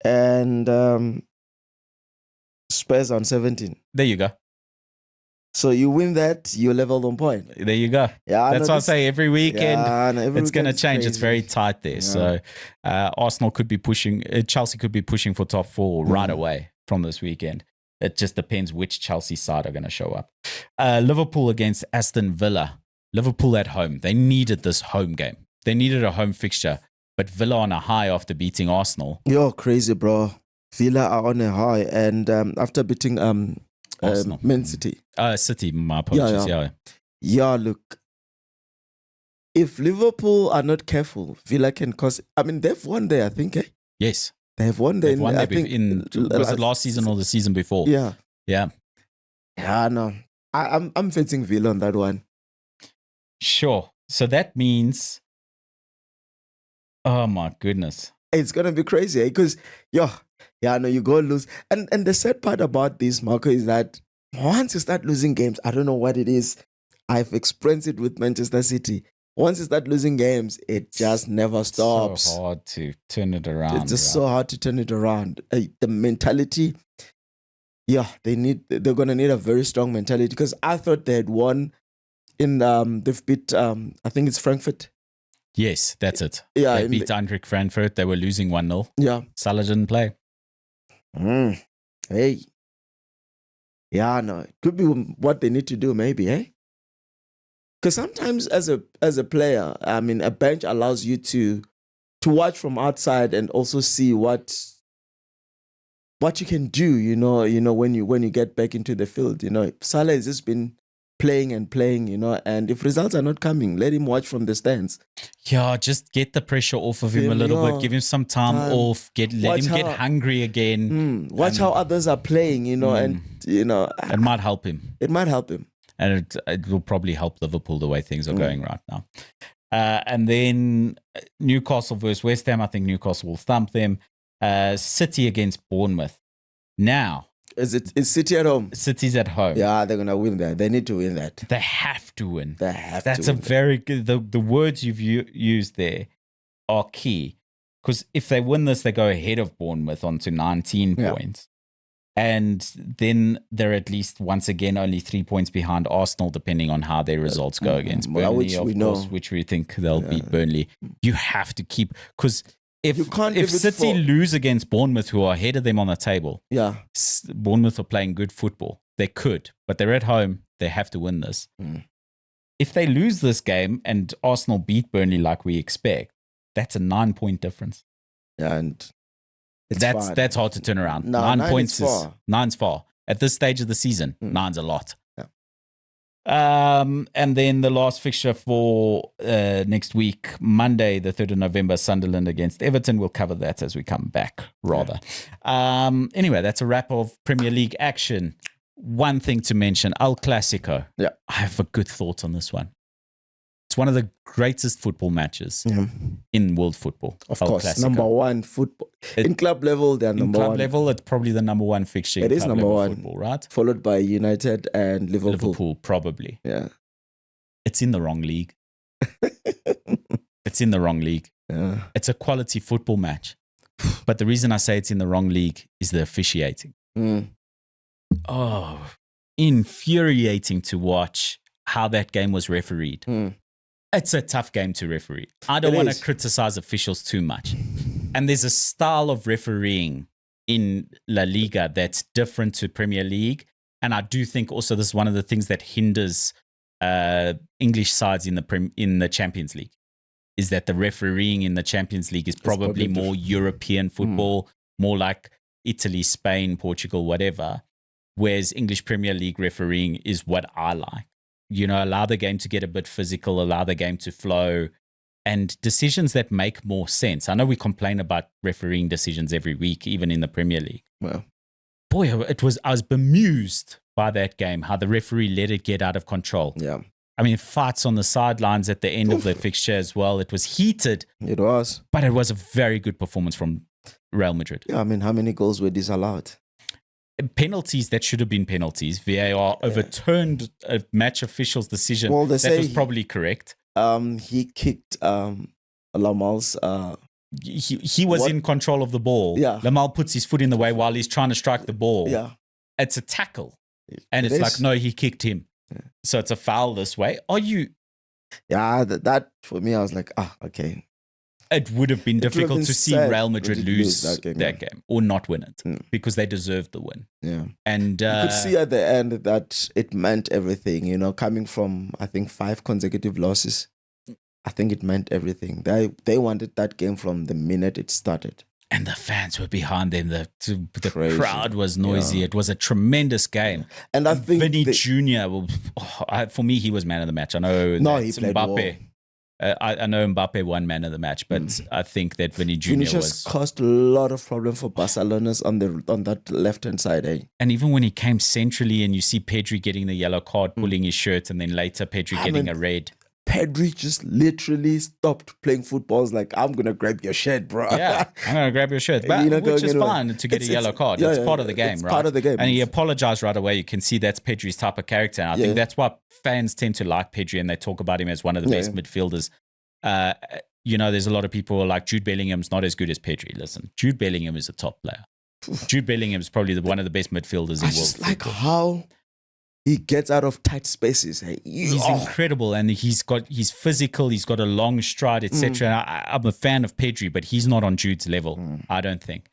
and Spurs on 17. There you go. So you win that, you level on point. There you go. Yeah, that's why I say every weekend it's going to change. Crazy. It's very tight there. Yeah. So Arsenal could be pushing, Chelsea could be pushing for top 4 right away from this weekend. It just depends which Chelsea side are going to show up. Liverpool against Aston Villa. Liverpool at home. They needed this home game. They needed a home fixture. But Villa on a high after beating Arsenal. You're crazy, bro. Villa are on a high. And after beating Arsenal. Man City. City, my apologies. Yeah, look. If Liverpool are not careful, Villa can cause... I mean, they've won there, I think, eh? Yes. They have won there. Was it last season or the season before? Yeah. Yeah, no. I'm facing Villa on that one. Sure. So that means... Oh, my goodness. It's going to be crazy, because, you go lose. And the sad part about this, Marco, is that once you start losing games, I don't know what it is. I've experienced it with Manchester City. Once you start losing games, it just never stops. It's so hard to turn it around. It's just so hard to turn it around. The mentality, they're going to need a very strong mentality, because I thought they had won in, they've beat, I think it's Frankfurt. Yes, that's it. Yeah, they beat Eintracht Frankfurt. They were losing 1-0. Yeah. Salah didn't play. Hey. Yeah, no. It could be what they need to do, maybe, eh? Because sometimes as a player, I mean, a bench allows you to watch from outside and also see what you can do, when you get back into the field. Salah has just been playing, and if results are not coming, let him watch from the stands. Yeah, just get the pressure off of him a little bit. Give him some time off. Let him get hungry again. Watch how others are playing, and it might help him. It might help him. And it will probably help Liverpool the way things are going right now. And then Newcastle versus West Ham. I think Newcastle will thump them. City against Bournemouth. Now, is City at home? City's at home. Yeah, they're gonna win that. They need to win that. They have to win. That's a very good. The words you've used there are key, because if they win this, they go ahead of Bournemouth onto 19 points. And then they're at least, once again, only 3 points behind Arsenal, depending on how their results go against Burnley, which we think they'll beat Burnley. You have to keep... Because if City lose against Bournemouth, who are ahead of them on the table, Bournemouth are playing good football. They could, but they're at home. They have to win this. If they lose this game and Arsenal beat Burnley like we expect, that's a 9-point difference. Yeah, and... That's hard to turn around. No, 9 points is nine's far. At this stage of the season, 9's a lot. Yeah. And then the last fixture for next week, Monday, the 3rd of November, Sunderland against Everton. We'll cover that as we come back, rather. Yeah. Anyway, that's a wrap of Premier League action. One thing to mention, El Clasico. Yeah. I have a good thought on this one. It's one of the greatest football matches in world football. Of course, Clasico. Number one football. In club level, they're number one. In club level, it's probably the number one fixture. It is number one. Football, right? Followed by United and Liverpool. Liverpool, probably. Yeah. It's in the wrong league. It's in the wrong league. Yeah. It's a quality football match. But the reason I say it's in the wrong league is the officiating. Oh, infuriating to watch how that game was refereed. It's a tough game to referee. I don't want to criticize officials too much. And there's a style of refereeing in La Liga that's different to Premier League. And I do think also this is one of the things that hinders English sides in the Champions League, is that the refereeing in the Champions League is probably more European football, more like Italy, Spain, Portugal, whatever. Whereas English Premier League refereeing is what I like. Allow the game to get a bit physical, allow the game to flow, and decisions that make more sense. I know we complain about refereeing decisions every week, even in the Premier League. Well, boy, I was bemused by that game, how the referee let it get out of control. Yeah. I mean, fights on the sidelines at the end of the fixture as well. It was heated. It was. But it was a very good performance from Real Madrid. Yeah, I mean, how many goals were disallowed? Penalties that should have been penalties. VAR overturned a match official's decision that was probably correct. He kicked Lamal's. He was in control of the ball. Yeah. Lamal puts his foot in the way while he's trying to strike the ball. Yeah. It's a tackle. And it's like, no, he kicked him. Yeah. So it's a foul this way. Are you... Yeah, that for me, I was like, okay. It would have been difficult to see Real Madrid lose that game or not win it because they deserved the win. Yeah. And you could see at the end that it meant everything, coming from, I think, 5 consecutive losses. I think it meant everything. They wanted that game from the minute it started. And the fans were behind them. The crowd was noisy. Yeah. It was a tremendous game. And I think Vinny Jr., for me, he was man of the match. I know he played Mbappe. well. I know Mbappe won man of the match, but I think that Vinny Jr. just caused a lot of problem for Barcelona's on that left-hand side. And even when he came centrally and you see Pedri getting the yellow card, pulling his shirt, and then later Pedri getting a red. Pedri just literally stopped playing football. It's like, I'm going to grab your shirt, bro. Yeah, I'm going to grab your shirt. But, which is fine to get a yellow card. It's part of the game, right? Part of the game. And he apologized right away. You can see that's Pedri's type of character. And I think that's why fans tend to like Pedri and they talk about him as one of the best midfielders. There's a lot of people who are like, Jude Bellingham's not as good as Pedri. Listen, Jude Bellingham is a top player. Jude Bellingham is probably one of the best midfielders in the world. Just like how he gets out of tight spaces. He's incredible, and he's physical. He's got a long stride, etc. I'm a fan of Pedri, but he's not on Jude's level. I don't think.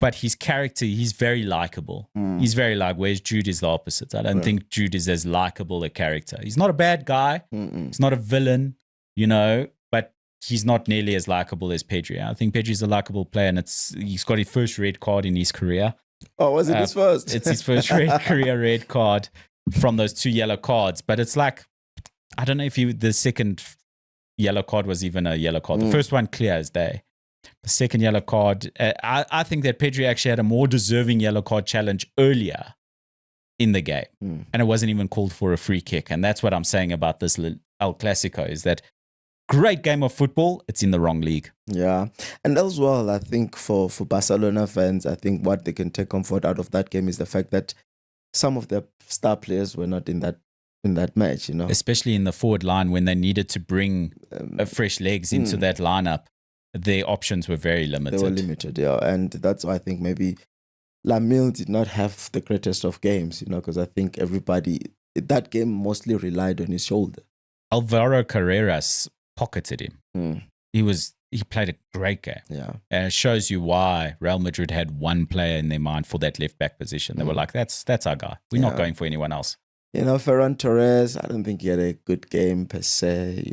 But his character, he's very likable. He's very whereas Jude is the opposite. I don't think Jude is as likable a character. He's not a bad guy. He's not a villain, but he's not nearly as likable as Pedri. I think Pedri's a likable player, and he's got his first red card in his career. Oh, was it his first? It's his first career red card from those 2 yellow cards. But it's like, I don't know if the second yellow card was even a yellow card. The first one clear as day. The second yellow card, I think that Pedri actually had a more deserving yellow card challenge earlier in the game. And it wasn't even called for a free kick. And that's what I'm saying about this El Clasico, is that great game of football, it's in the wrong league. Yeah. And as well, I think for Barcelona fans, I think what they can take comfort out of that game is the fact that some of their star players were not in that match, Especially in the forward line when they needed to bring fresh legs into that lineup. Their options were very limited. They were limited, yeah. And that's why I think maybe Lamil did not have the greatest of games, because I think that game mostly relied on his shoulder. Alvaro Carreras pocketed him. He played a great game. Yeah. And it shows you why Real Madrid had one player in their mind for that left back position. They were like, that's our guy. We're not going for anyone else. Ferran Torres, I don't think he had a good game per se,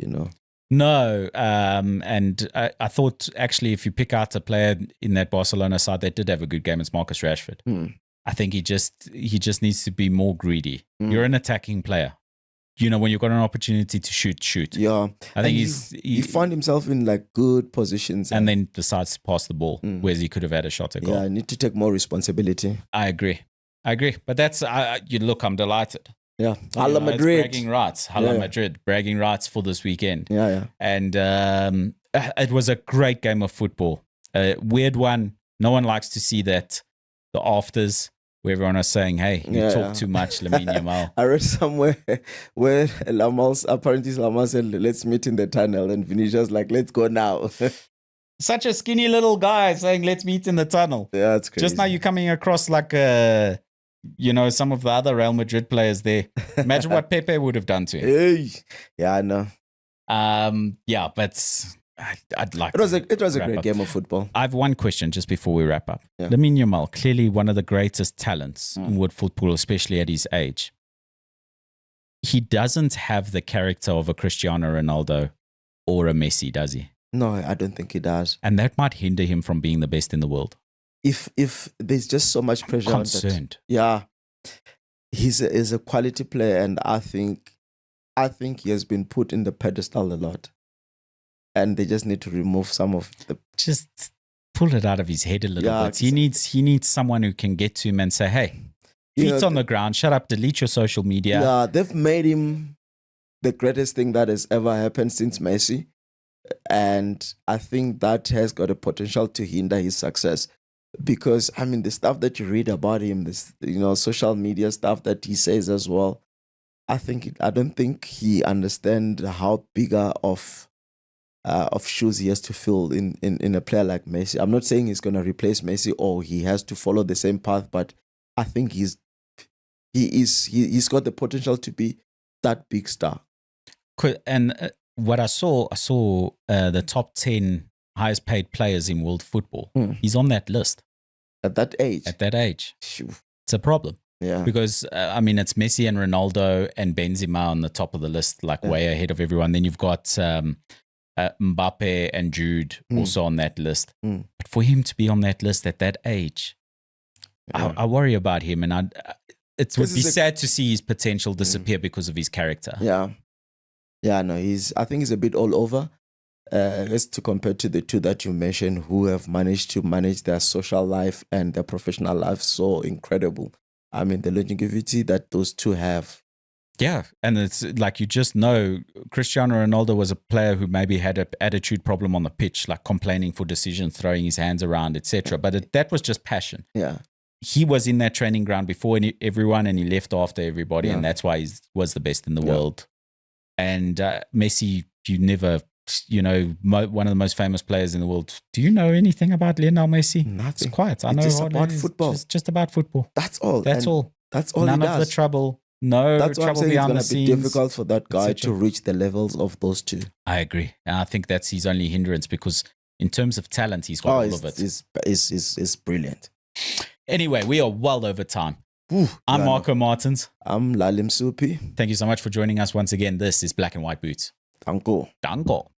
No, and I thought actually if you pick out a player in that Barcelona side that did have a good game, it's Marcus Rashford. I think he just needs to be more greedy. You're an attacking player. When you've got an opportunity to shoot. Yeah. I think he found himself in good positions. And then decides to pass the ball, whereas he could have had a shot at goal. Yeah, I need to take more responsibility. I agree. But that's, look, I'm delighted. Yeah. Hala Madrid. Bragging rights. Madrid. Bragging rights for this weekend. Yeah. And it was a great game of football. A weird one. No one likes to see that. The afters. Where everyone was saying, hey, you talk too much, Lamine Yamal. I read somewhere where apparently Lamal said, let's meet in the tunnel. And Vinicius like, let's go now. Such a skinny little guy saying, let's meet in the tunnel. Yeah, that's crazy. Just now you're coming across like, some of the other Real Madrid players there. Imagine what Pepe would have done to him. Hey. Yeah, I know. But I'd like. It was a great up. game of football. I have one question just before we wrap up. Yeah. Lamine Yamal, clearly one of the greatest talents in world football, especially at his age. He doesn't have the character of a Cristiano Ronaldo or a Messi, does he? No, I don't think he does. And that might hinder him from being the best in the world. If there's just so much pressure Concerned. on that. Yeah. He's a quality player, and I think he has been put in the pedestal a lot. And they just need to remove some of the... Just pull it out of his head a little bit. He needs someone who can get to him and say, hey, feet on the ground, shut up, delete your social media. Yeah, they've made him the greatest thing that has ever happened since Messi. And I think that has got a potential to hinder his success. Because, I mean, the stuff that you read about him, this, social media stuff that he says as well, I don't think he understands how bigger of shoes he has to fill in a player like Messi. I'm not saying he's going to replace Messi or he has to follow the same path, but I think he's got the potential to be that big star. And what I saw the top 10 highest paid players in world football. He's on that list. At that age? It's a problem. Yeah. Because, it's Messi and Ronaldo and Benzema on the top of the list, way ahead of everyone. Then you've got Mbappe and Jude also on that list. But for him to be on that list at that age, I worry about him. And it would be sad to see his potential disappear because of his character. Yeah. Yeah, no, I think he's a bit all over. As to compare to the two that you mentioned who have managed to manage their social life and their professional life so incredible. I mean, the longevity that those two have. Yeah, and it's like you just know Cristiano Ronaldo was a player who maybe had an attitude problem on the pitch, like complaining for decisions, throwing his hands around, etc. But that was just passion. Yeah. He was in that training ground before everyone and he left after everybody, and that's why he was the best in the world. And Messi, you never... one of the most famous players in the world. Do you know anything about Lionel Messi? Nothing. It's quiet. I know just about football. Just about football. That's all. That's all. That's all. None he of does. the trouble. No that's trouble beyond the scenes. It's going to be difficult for that guy to reach the levels of those two. I agree. And I think that's his only hindrance because in terms of talent, he's got all of it. It's brilliant. Anyway, we are well over time. I'm Marco Martins. I'm Musuphi. Thank you so much for joining us once again. This is Black and White Boots. Danko.